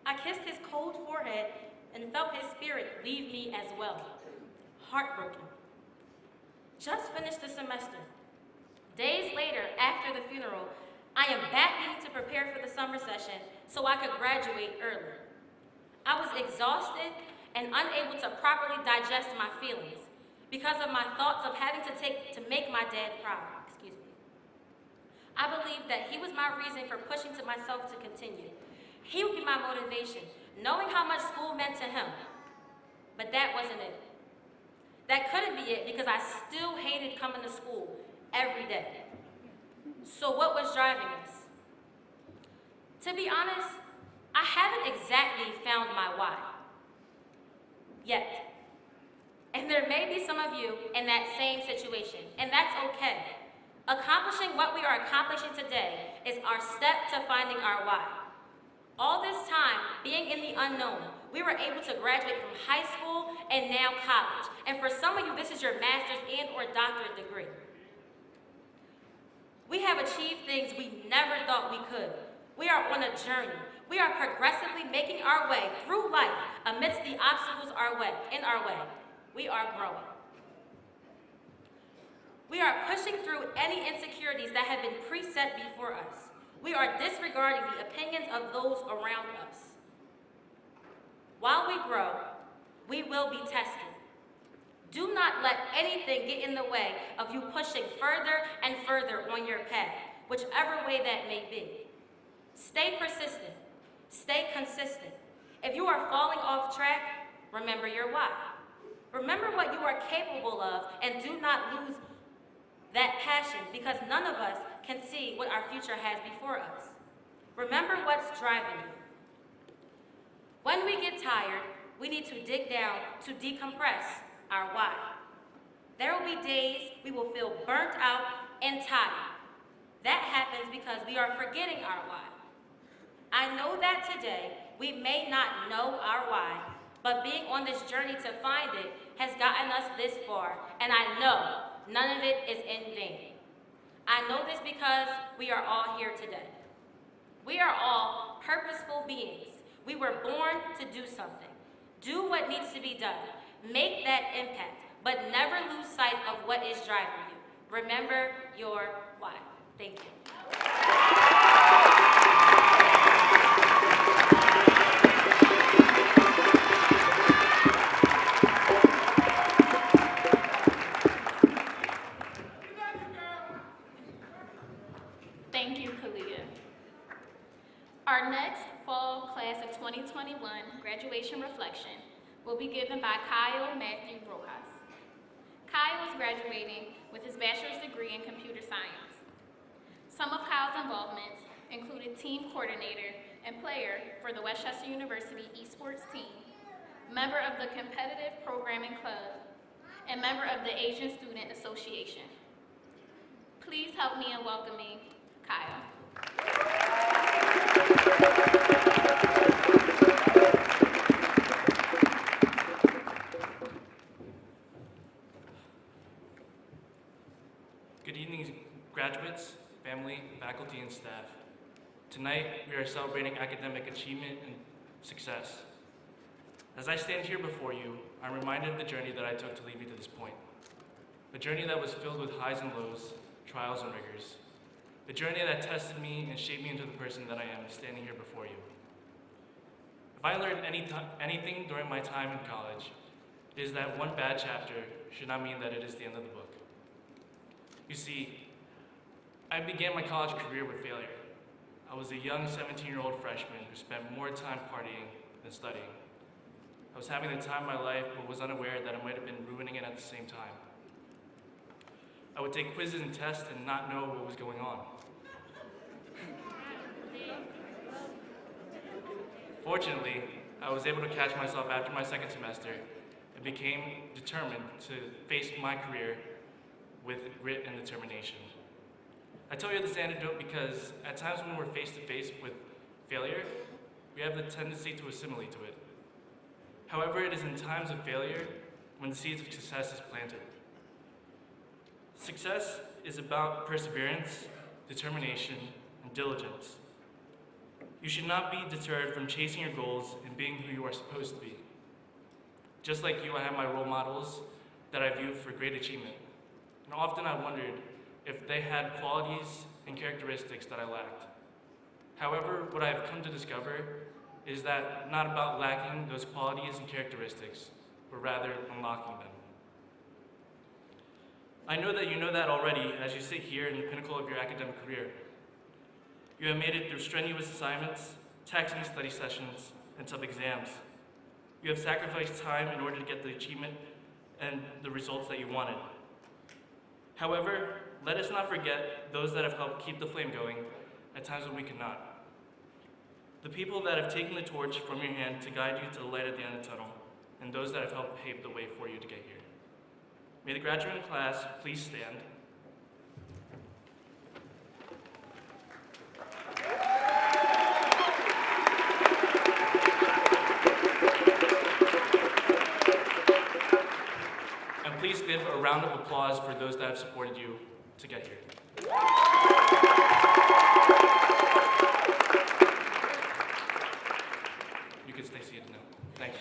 I kissed his cold forehead and felt his spirit leave me as well, heartbroken. Just finished the semester. Days later, after the funeral, I am back needing to prepare for the summer session so I could graduate early. I was exhausted and unable to properly digest my feelings because of my thoughts of having to make my dad proud. I believed that he was my reason for pushing to myself to continue. He would be my motivation, knowing how much school meant to him. But that wasn't it. That couldn't be it because I still hated coming to school every day. So what was driving us? To be honest, I haven't exactly found my why yet. And there may be some of you in that same situation, and that's okay. Accomplishing what we are accomplishing today is our step to finding our why. All this time, being in the unknown, we were able to graduate from high school and now college. And for some of you, this is your master's and/or doctorate degree. We have achieved things we never thought we could. We are on a journey. We are progressively making our way through life amidst the obstacles in our way. We are growing. We are pushing through any insecurities that have been preset before us. We are disregarding the opinions of those around us. While we grow, we will be tested. Do not let anything get in the way of you pushing further and further on your path, whichever way that may be. Stay persistent. Stay consistent. If you are falling off track, remember your why. Remember what you are capable of and do not lose that passion, because none of us can see what our future has before us. Remember what's driving you. When we get tired, we need to dig down to decompress our why. There will be days we will feel burnt out and tired. That happens because we are forgetting our why. I know that today we may not know our why, but being on this journey to find it has gotten us this far, and I know none of it is in vain. I know this because we are all here today. We are all purposeful beings. We were born to do something. Do what needs to be done. Make that impact, but never lose sight of what is driving you. Remember your why. Thank you. Thank you, Kalia. Our next fall class of 2021 graduation reflection will be given by Kyle Matthew Rojas. Kyle is graduating with his bachelor's degree in computer science. Some of Kyle's involvements included team coordinator and player for the Westchester University esports team, member of the competitive programming club, and member of the Asian Student Association. Please help me in welcoming Kyle. Good evening, graduates, family, faculty, and staff. Tonight, we are celebrating academic achievement and success. As I stand here before you, I'm reminded of the journey that I took to lead me to this point. A journey that was filled with highs and lows, trials and rigors. A journey that tested me and shaped me into the person that I am standing here before you. If I learned anything during my time in college, it is that one bad chapter should not mean that it is the end of the book. You see, I began my college career with failure. I was a young 17-year-old freshman who spent more time partying than studying. I was having the time of my life, but was unaware that I might have been ruining it at the same time. I would take quizzes and tests and not know what was going on. Fortunately, I was able to catch myself after my second semester and became determined to face my career with grit and determination. I tell you this anecdote because at times when we're face to face with failure, we have the tendency to assimilate to it. However, it is in times of failure when the seeds of success is planted. Success is about perseverance, determination, and diligence. You should not be deterred from chasing your goals and being who you are supposed to be. Just like you, I have my role models that I view for great achievement. And often I wondered if they had qualities and characteristics that I lacked. However, what I have come to discover is that not about lacking those qualities and characteristics, but rather unlocking them. I know that you know that already as you sit here in the pinnacle of your academic career. You have made it through strenuous assignments, taxing study sessions, and tough exams. You have sacrificed time in order to get the achievement and the results that you wanted. However, let us not forget those that have helped keep the flame going at times when we cannot. The people that have taken the torch from your hand to guide you to the light at the end of the tunnel, and those that have helped pave the way for you to get here. May the graduating class please stand. And please give a round of applause for those that have supported you to get here. You can stay seated now. Thank you.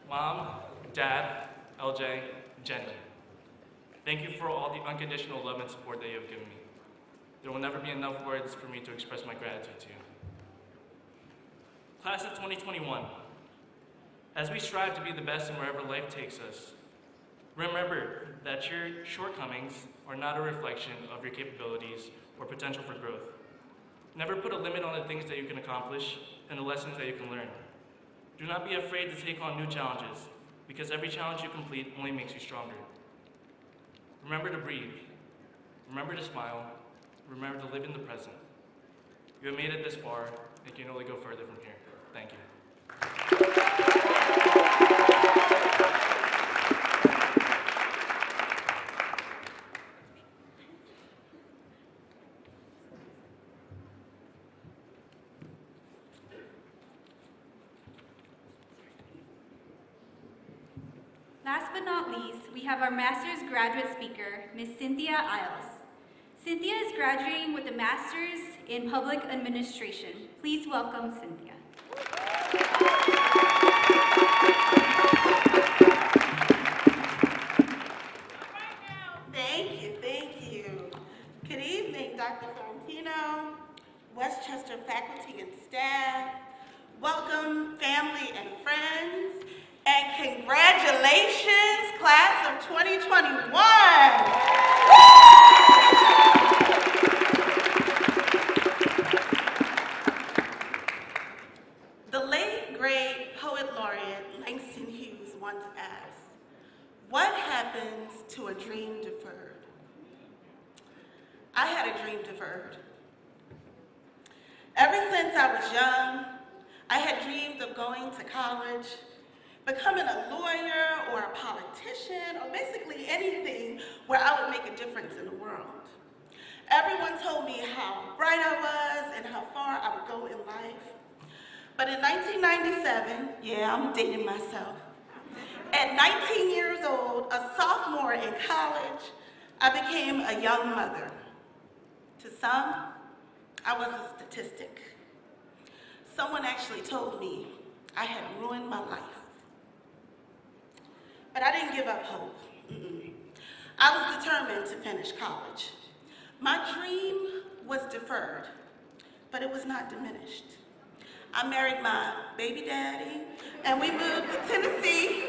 Mom, Dad, LJ, Jenny, thank you for all the unconditional love and support that you have given me. There will never be enough words for me to express my gratitude to you. Class of 2021, as we strive to be the best in wherever life takes us, remember that your shortcomings are not a reflection of your capabilities or potential for growth. Never put a limit on the things that you can accomplish and the lessons that you can learn. Do not be afraid to take on new challenges, because every challenge you complete only makes you stronger. Remember to breathe. Remember to smile. Remember to live in the present. You have made it this far, and you can only go further from here. Thank you. Last but not least, we have our master's graduate speaker, Ms. Cynthia Isles. Cynthia is graduating with a master's in public administration. Please welcome Cynthia. Thank you. Good evening, Dr. Fiorentino, Westchester faculty and staff. Welcome, family and friends. And congratulations, class of 2021. The late, great poet laureate Langston Hughes once asked, "What happens to a dream deferred?" I had a dream deferred. Ever since I was young, I had dreamed of going to college, becoming a lawyer or a politician, or basically anything where I would make a difference in the world. Everyone told me how bright I was and how far I would go in life. But in 1997, yeah, I'm dating myself. At 19 years old, a sophomore in college, I became a young mother. To some, I was a statistic. Someone actually told me I had ruined my life. But I didn't give up hope. I was determined to finish college. My dream was deferred, but it was not diminished. I married my baby daddy, and we moved to Tennessee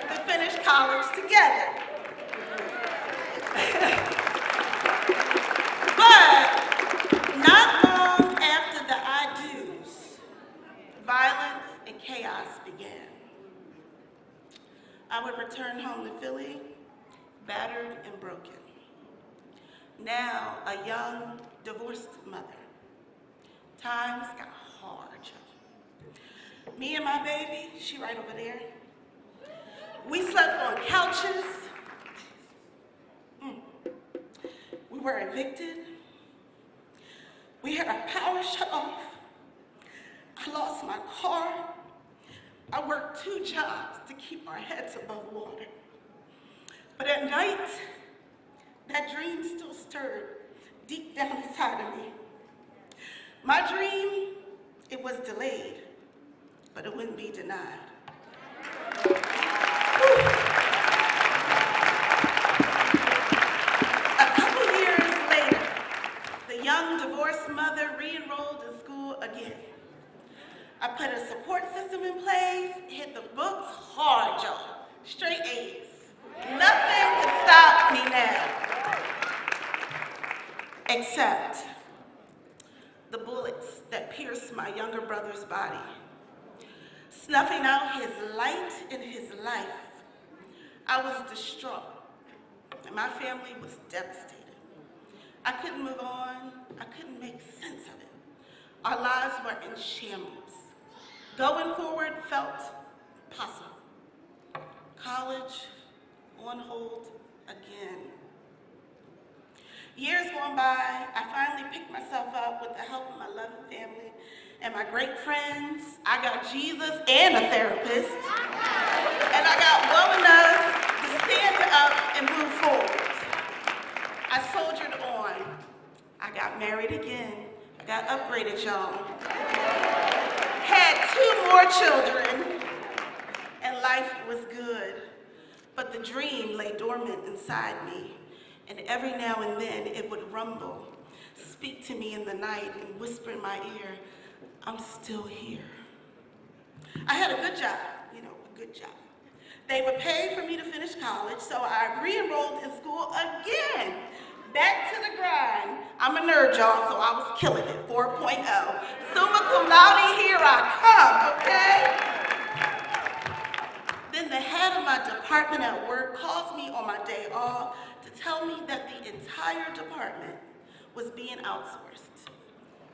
to finish college together. But not long after the I do's, violence and chaos began. I would return home to Philly, battered and broken. Now a young divorced mother. Times got hard, y'all. Me and my baby, she right over there. We slept on couches. We were evicted. We had our power shut off. I lost my car. I worked 2 jobs to keep our heads above water. But at night, that dream still stirred deep down inside of me. My dream, it was delayed, but it wouldn't be denied. A couple years later, the young divorced mother re-enrolled in school again. I put a support system in place, hit the books hard, y'all. Straight A's. Nothing can stop me now. Except the bullets that pierced my younger brother's body, snuffing out his light in his life. I was distraught, and my family was devastated. I couldn't move on. I couldn't make sense of it. Our lives were in shambles. Going forward felt possible. College on hold again. Years going by, I finally picked myself up with the help of my loving family and my great friends. I got Jesus and a therapist. And I got well enough to stand up and move forward. I soldiered on. I got married again. I got upgraded, y'all. Had 2 more children, and life was good. But the dream lay dormant inside me, and every now and then it would rumble, speak to me in the night, and whisper in my ear, I'm still here. I had a good job, a good job. They would pay for me to finish college, so I re-enrolled in school again. Back to the grind. I'm a nerd, y'all, so I was killing it, 4.0. Summa cum laude, here I come, okay? Then the head of my department at work calls me on my day off to tell me that the entire department was being outsourced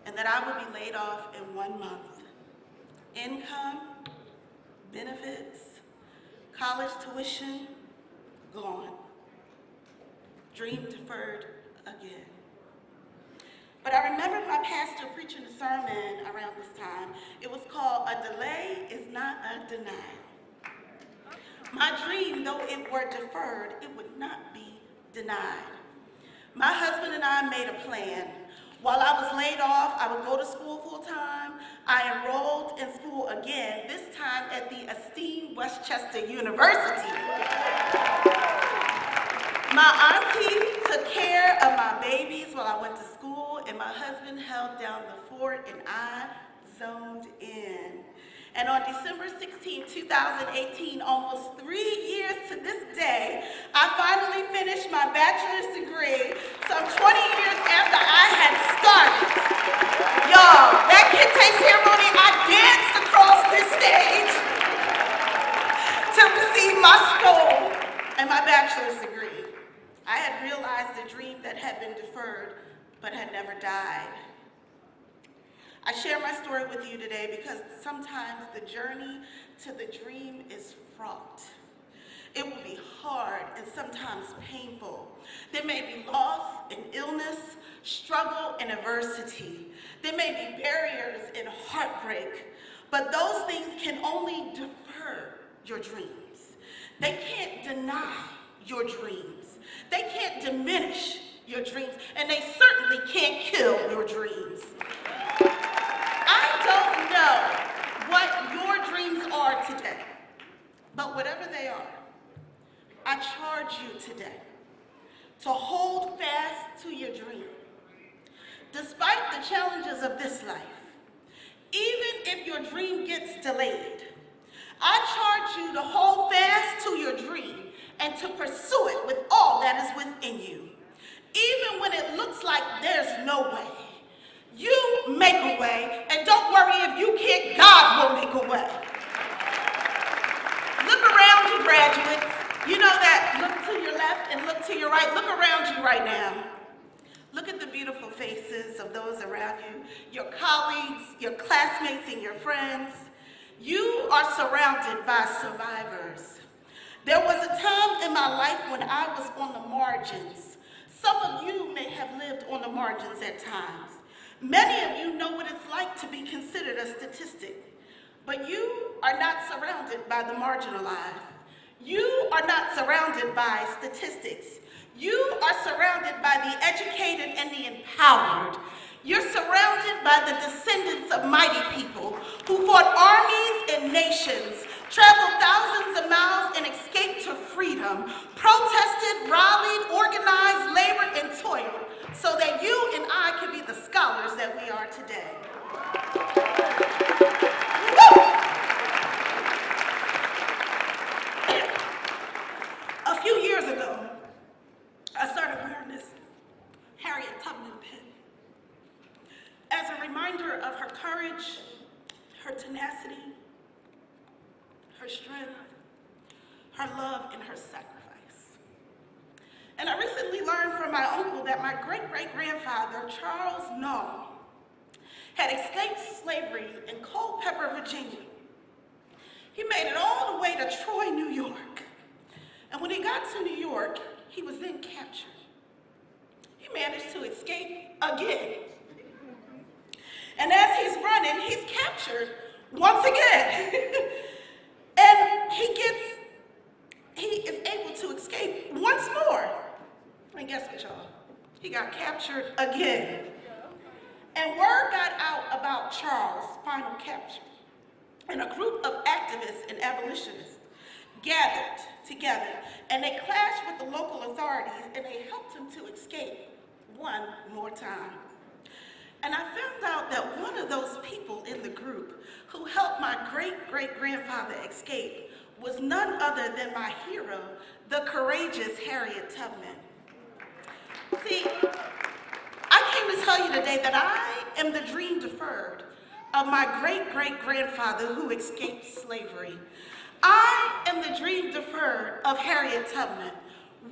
and that I would be laid off in 1 month. Income, benefits, college tuition, gone. Dream deferred again. But I remember my pastor preaching a sermon around this time. It was called, A Delay is Not a Denial. My dream, though it were deferred, it would not be denied. My husband and I made a plan. While I was laid off, I would go to school full time. I enrolled in school again, this time at the esteemed Westchester University. My auntie took care of my babies while I went to school, and my husband held down the fort, and I zoned in. And on December 16, 2018, almost 3 years to this day, I finally finished my bachelor's degree some 20 years after I had started. Y'all, that kente ceremony, I danced across this stage to receive my stole and my bachelor's degree. I had realized the dream that had been deferred but had never died. I share my story with you today because sometimes the journey to the dream is fraught. It will be hard and sometimes painful. There may be loss and illness, struggle and adversity. There may be barriers and heartbreak, but those things can only defer your dreams. They can't deny your dreams. They can't diminish your dreams, and they certainly can't kill your dreams. I don't know what your dreams are today, but whatever they are, I charge you today to hold fast to your dream. Despite the challenges of this life, even if your dream gets delayed, I charge you to hold fast to your dream and to pursue it with all that is within you. Even when it looks like there's no way, you make a way, and don't worry if you can't, God will make a way. Look around you, graduates. You know that look to your left and look to your right. Look around you right now. Look at the beautiful faces of those around you, your colleagues, your classmates, and your friends. You are surrounded by survivors. There was a time in my life when I was on the margins. Some of you may have lived on the margins at times. Many of you know what it's like to be considered a statistic, but you are not surrounded by the marginalized. You are not surrounded by statistics. You are surrounded by the educated and the empowered. You're surrounded by the descendants of mighty people who fought armies and nations, traveled thousands of miles and escaped to freedom, protested, rallied, organized, labored, and toiled, so that you and I could be the scholars that we are today. A few years ago, I started wearing this Harriet Tubman pin as a reminder of her courage, her tenacity, her strength, her love, and her sacrifice. And I recently learned from my uncle that my great-great-grandfather, Charles Nahl, had escaped slavery in Culpeper, Virginia. He made it all the way to Troy, New York. And when he got to New York, he was then captured. He managed to escape again. And as he's running, he's captured once again. And he is able to escape once more. And guess what, y'all? He got captured again. And word got out about Charles' final capture. And a group of activists and abolitionists gathered together, and they clashed with the local authorities, and they helped him to escape one more time. And I found out that one of those people in the group who helped my great-great-grandfather escape was none other than my hero, the courageous Harriet Tubman. See, I came to tell you today that I am the dream deferred of my great-great-grandfather who escaped slavery. I am the dream deferred of Harriet Tubman.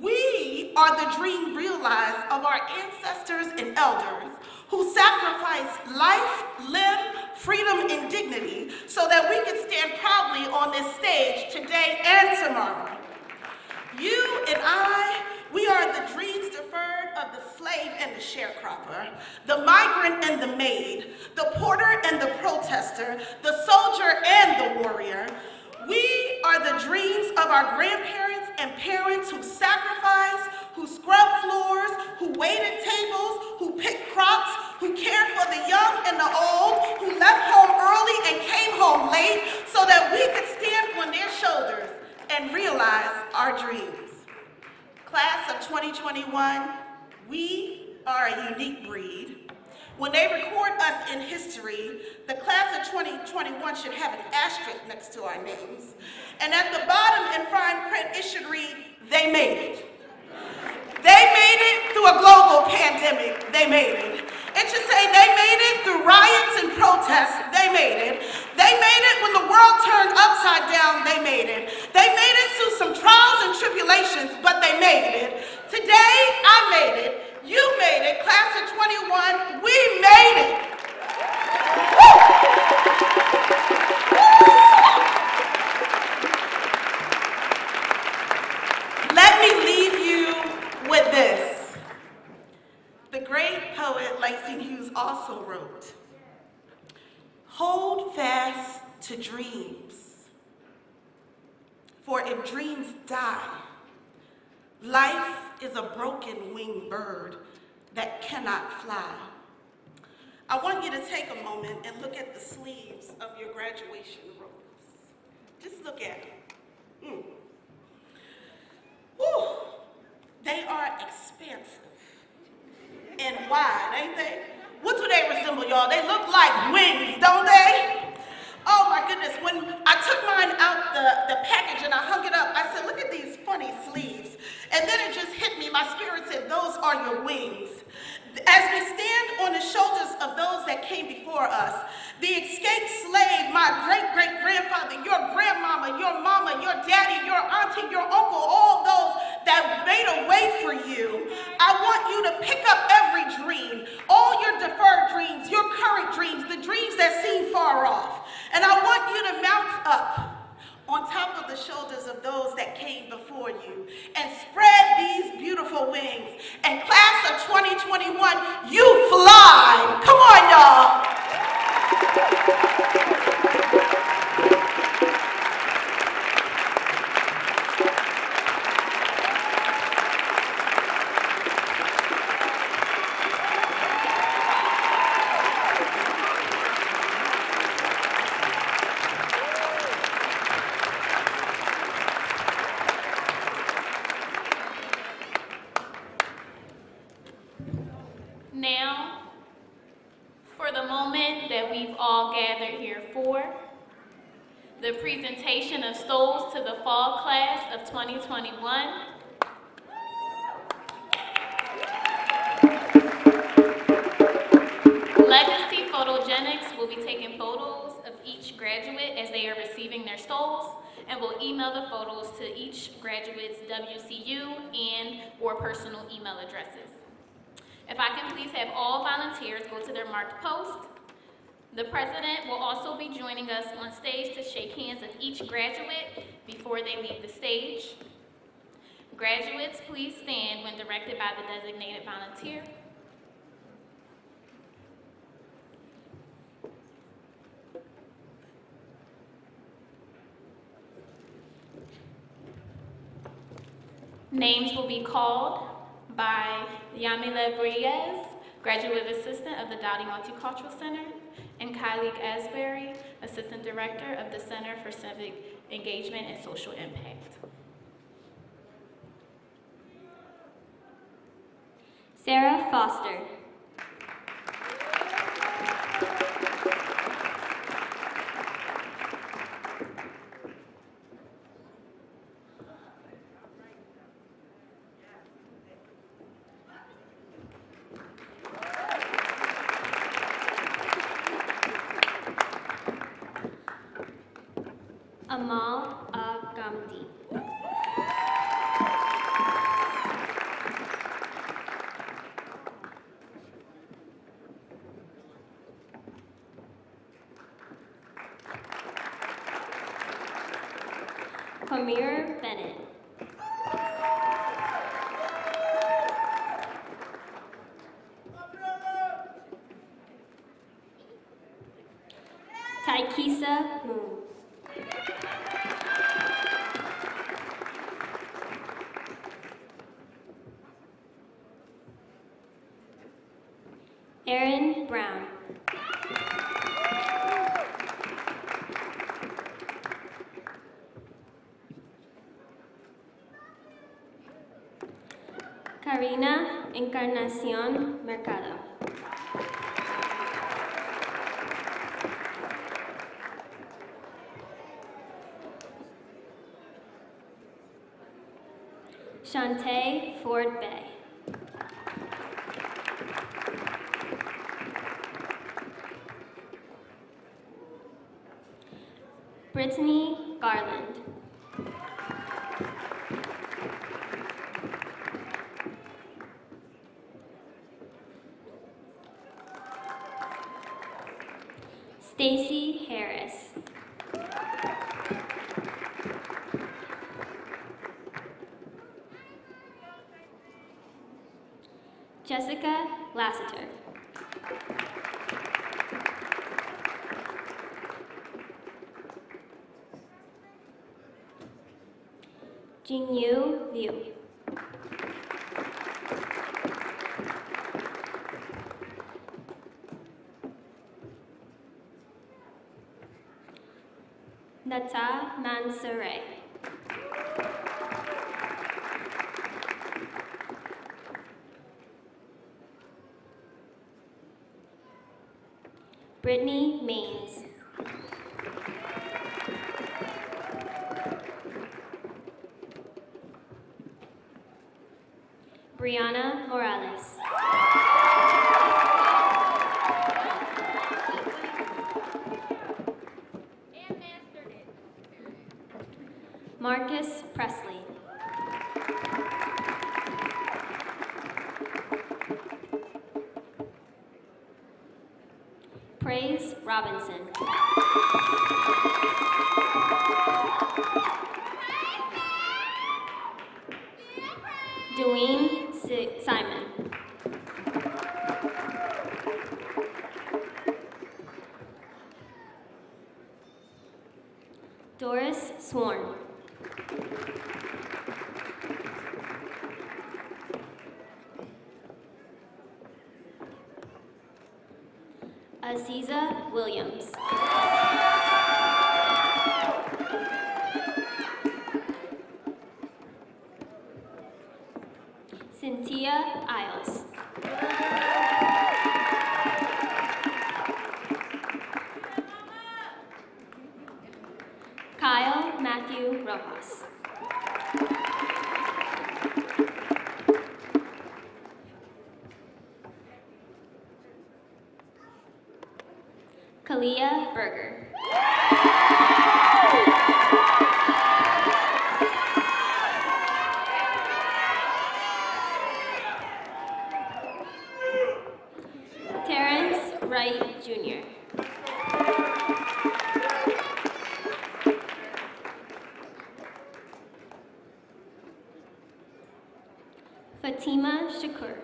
We are the dream realized of our ancestors and elders who sacrificed life, limb, freedom, and dignity so that we can stand proudly on this stage today and tomorrow. You and I, we are the dreams deferred of the slave and the sharecropper, the migrant and the maid, the porter and the protester, the soldier and the warrior. We are the dreams of our grandparents and parents who sacrificed, who scrubbed floors, who waited tables, who picked crops, who cared for the young and the old, who left home early and came home late so that we could stand on their shoulders and realize our dreams. Class of 2021, we are a unique breed. When they record us in history, the class of 2021 should have an asterisk next to our names. And at the bottom in fine print, it should read, they made it. They made it through a global pandemic, they made it. It should say they made it through riots and protests, they made it. They made it when the world turned upside down, they made it. They made it through some trials and tribulations, but they made it. Today, I made it. You made it. Class of 21, we made it. Let me leave you with this. The great poet Langston Hughes also wrote, "Hold fast to dreams, for if dreams die, life is a broken winged bird that cannot fly." I want you to take a moment and look at the sleeves of your graduation robes. Just look at them. Woo. They are expansive and wide, ain't they? What do they resemble, y'all? They look like wings, don't they? Oh my goodness, when I took mine out the package and I hung it up, I said, look at these funny sleeves. And then it just hit me, my spirit said, those are your wings. As we stand on the shoulders of those that came before us, the escaped slave, my great-great-grandfather, your grandmama, your mama, your daddy, your auntie, your uncle, all those that made a way for you, I want you to pick up every dream, all your deferred dreams, your current dreams, the dreams that seem far off. And I want you to mount up on top of the shoulders of those that came before you and spread these beautiful wings. And class of 2021, you fly. Come on, y'all. Now, for the moment that we've all gathered here for, the presentation of stoles to the fall class of 2021. Legacy Photogenics will be taking photos of each graduate as they are receiving their stoles, and will email the photos to each graduate's WCU and or personal email addresses. If I can please have all volunteers go to their marked post. The president will also be joining us on stage to shake hands with each graduate before they leave the stage. Graduates, please stand when directed by the designated volunteer. Names will be called by Yamile Briez, Graduate Assistant of the Dowdy Multicultural Center, and Kylie Asbury, Assistant Director of the Center for Civic Engagement and Social Impact. Sarah Foster. Amal Agamdi. Amir Bennett. Taikisa Moon. Aaron Brown. Karina Encarnacion Mercado. Shantae Ford Bay. Brittany Garland. Stacy Harris. Jessica Lassiter. Jinyu Liu. Nata Mansaray. Brittany Maines. Brianna Morales. Marcus Presley. Praise Robinson. Dwayne Simon. Doris Sworn. Aziza Williams. Cynthia Isles. Kyle Matthew Rojas. Kalia Berger. Terrence Wright Jr. Fatima Shakur.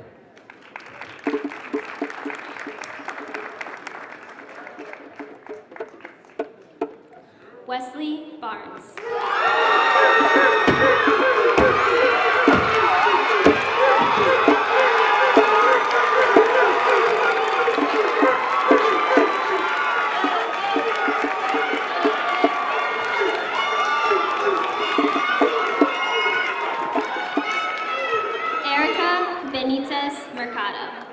Wesley Barnes. Erica Benitez Mercado.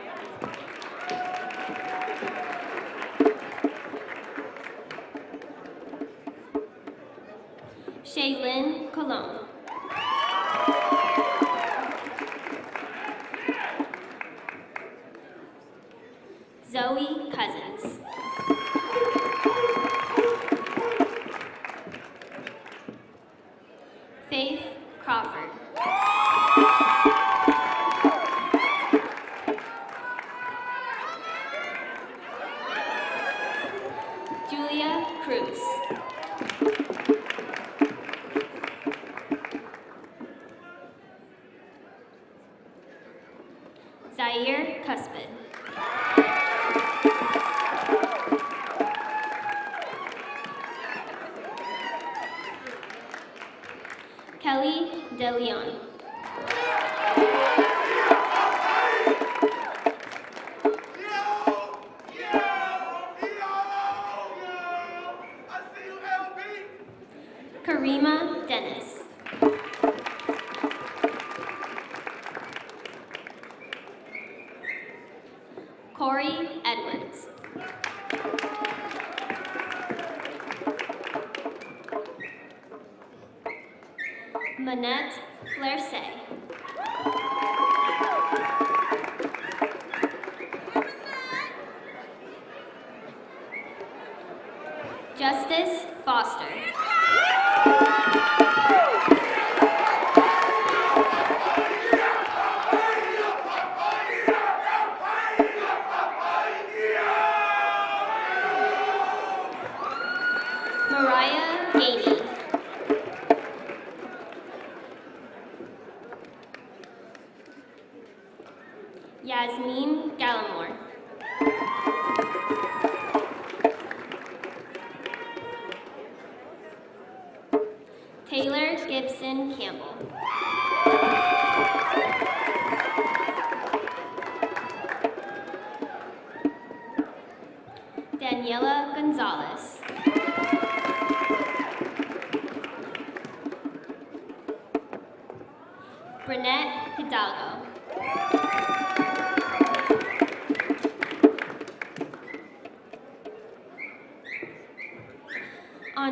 Shaylin Colon. Zoe Cousins. Faith Crawford. Julia Cruz. Zaire Cuspid. Kelly DeLeon. Karima Dennis. Corey Edwards. Manette Flercey. Justice Foster. Mariah Gainey. Yasmin Gallimore. Taylor Gibson Campbell. Daniela Gonzalez. Brunette Hidalgo.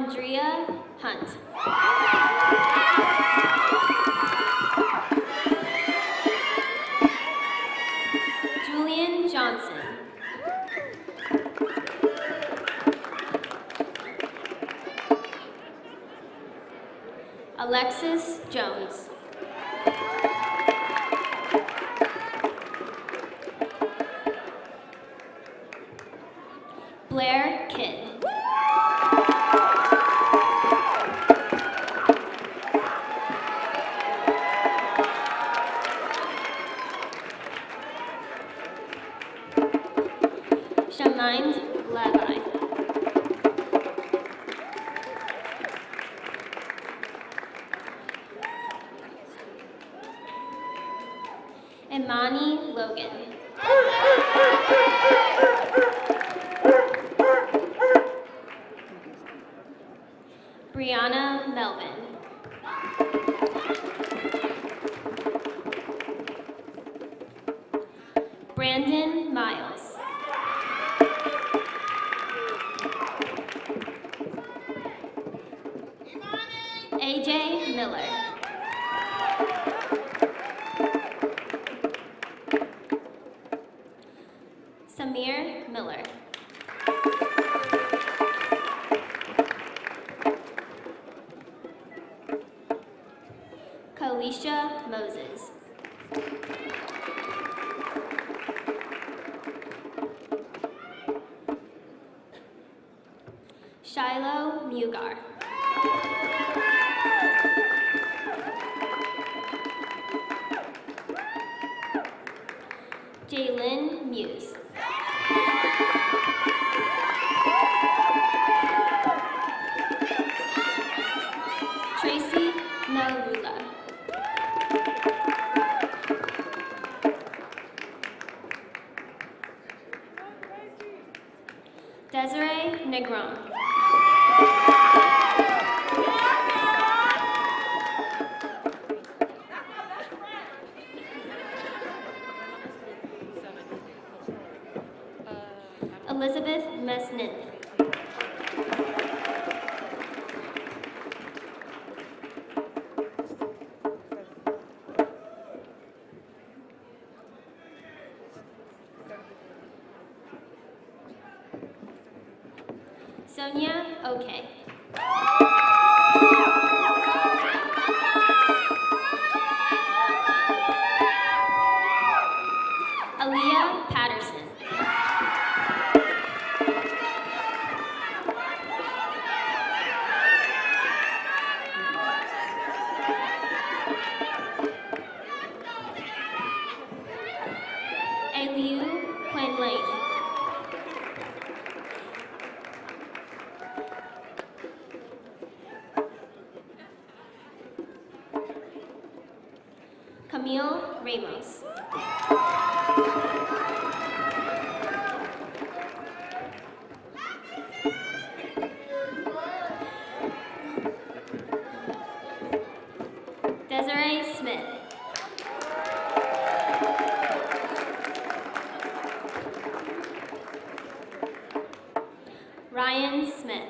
Andrea Hunt. Julian Johnson. Alexis Jones. Blair Kidd. Shamind Levi. Imani Logan. Brianna Melvin. Brandon Miles. AJ Miller. Samir Miller. Kalisha Moses. Shiloh Mugar. Jalen Muse. Tracy Narula. Desiree Negron. Elizabeth Mesnin. Sonia Okay. Aaliyah Patterson. Aliu Quinlane. Camille Ramos. Desiree Smith. Ryan Smith.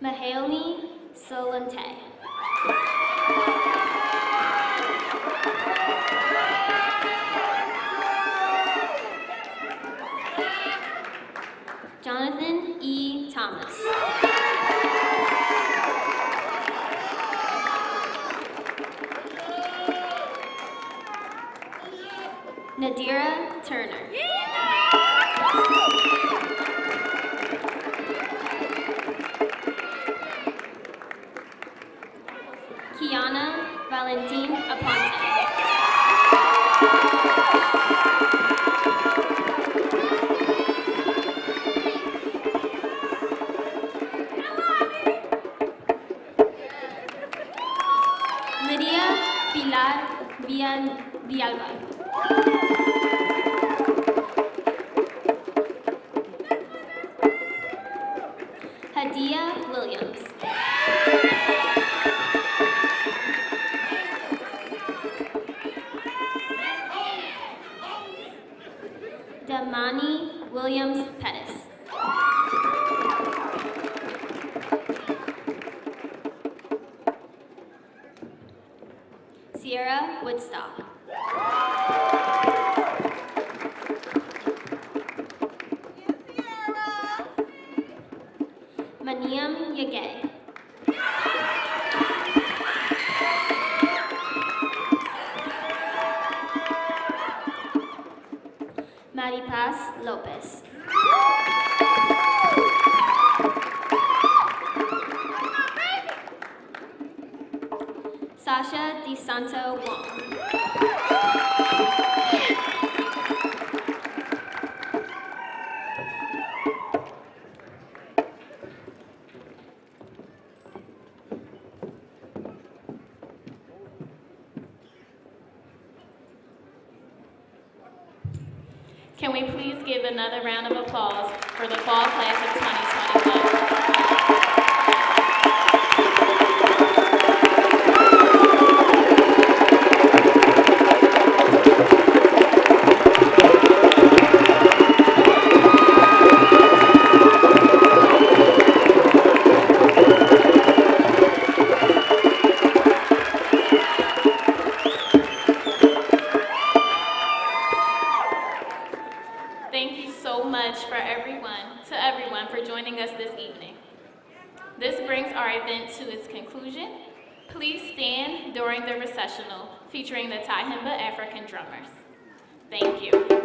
Mahalini Solente. Jonathan E. Thomas. Nadira Turner. Kiana Valentine Aponte. Lydia Pilar Villalba. Hadia Williams. Williams Pettis. Sierra Woodstock. Maniam Yagay. Maripaz Lopez. Sasha DeSanto Wong. Can we please give another round of applause for the fall class of 2021? Thank you so much to everyone for joining us this evening. This brings our event to its conclusion. Please stand during the recessional featuring the Tahimba African drummers. Thank you.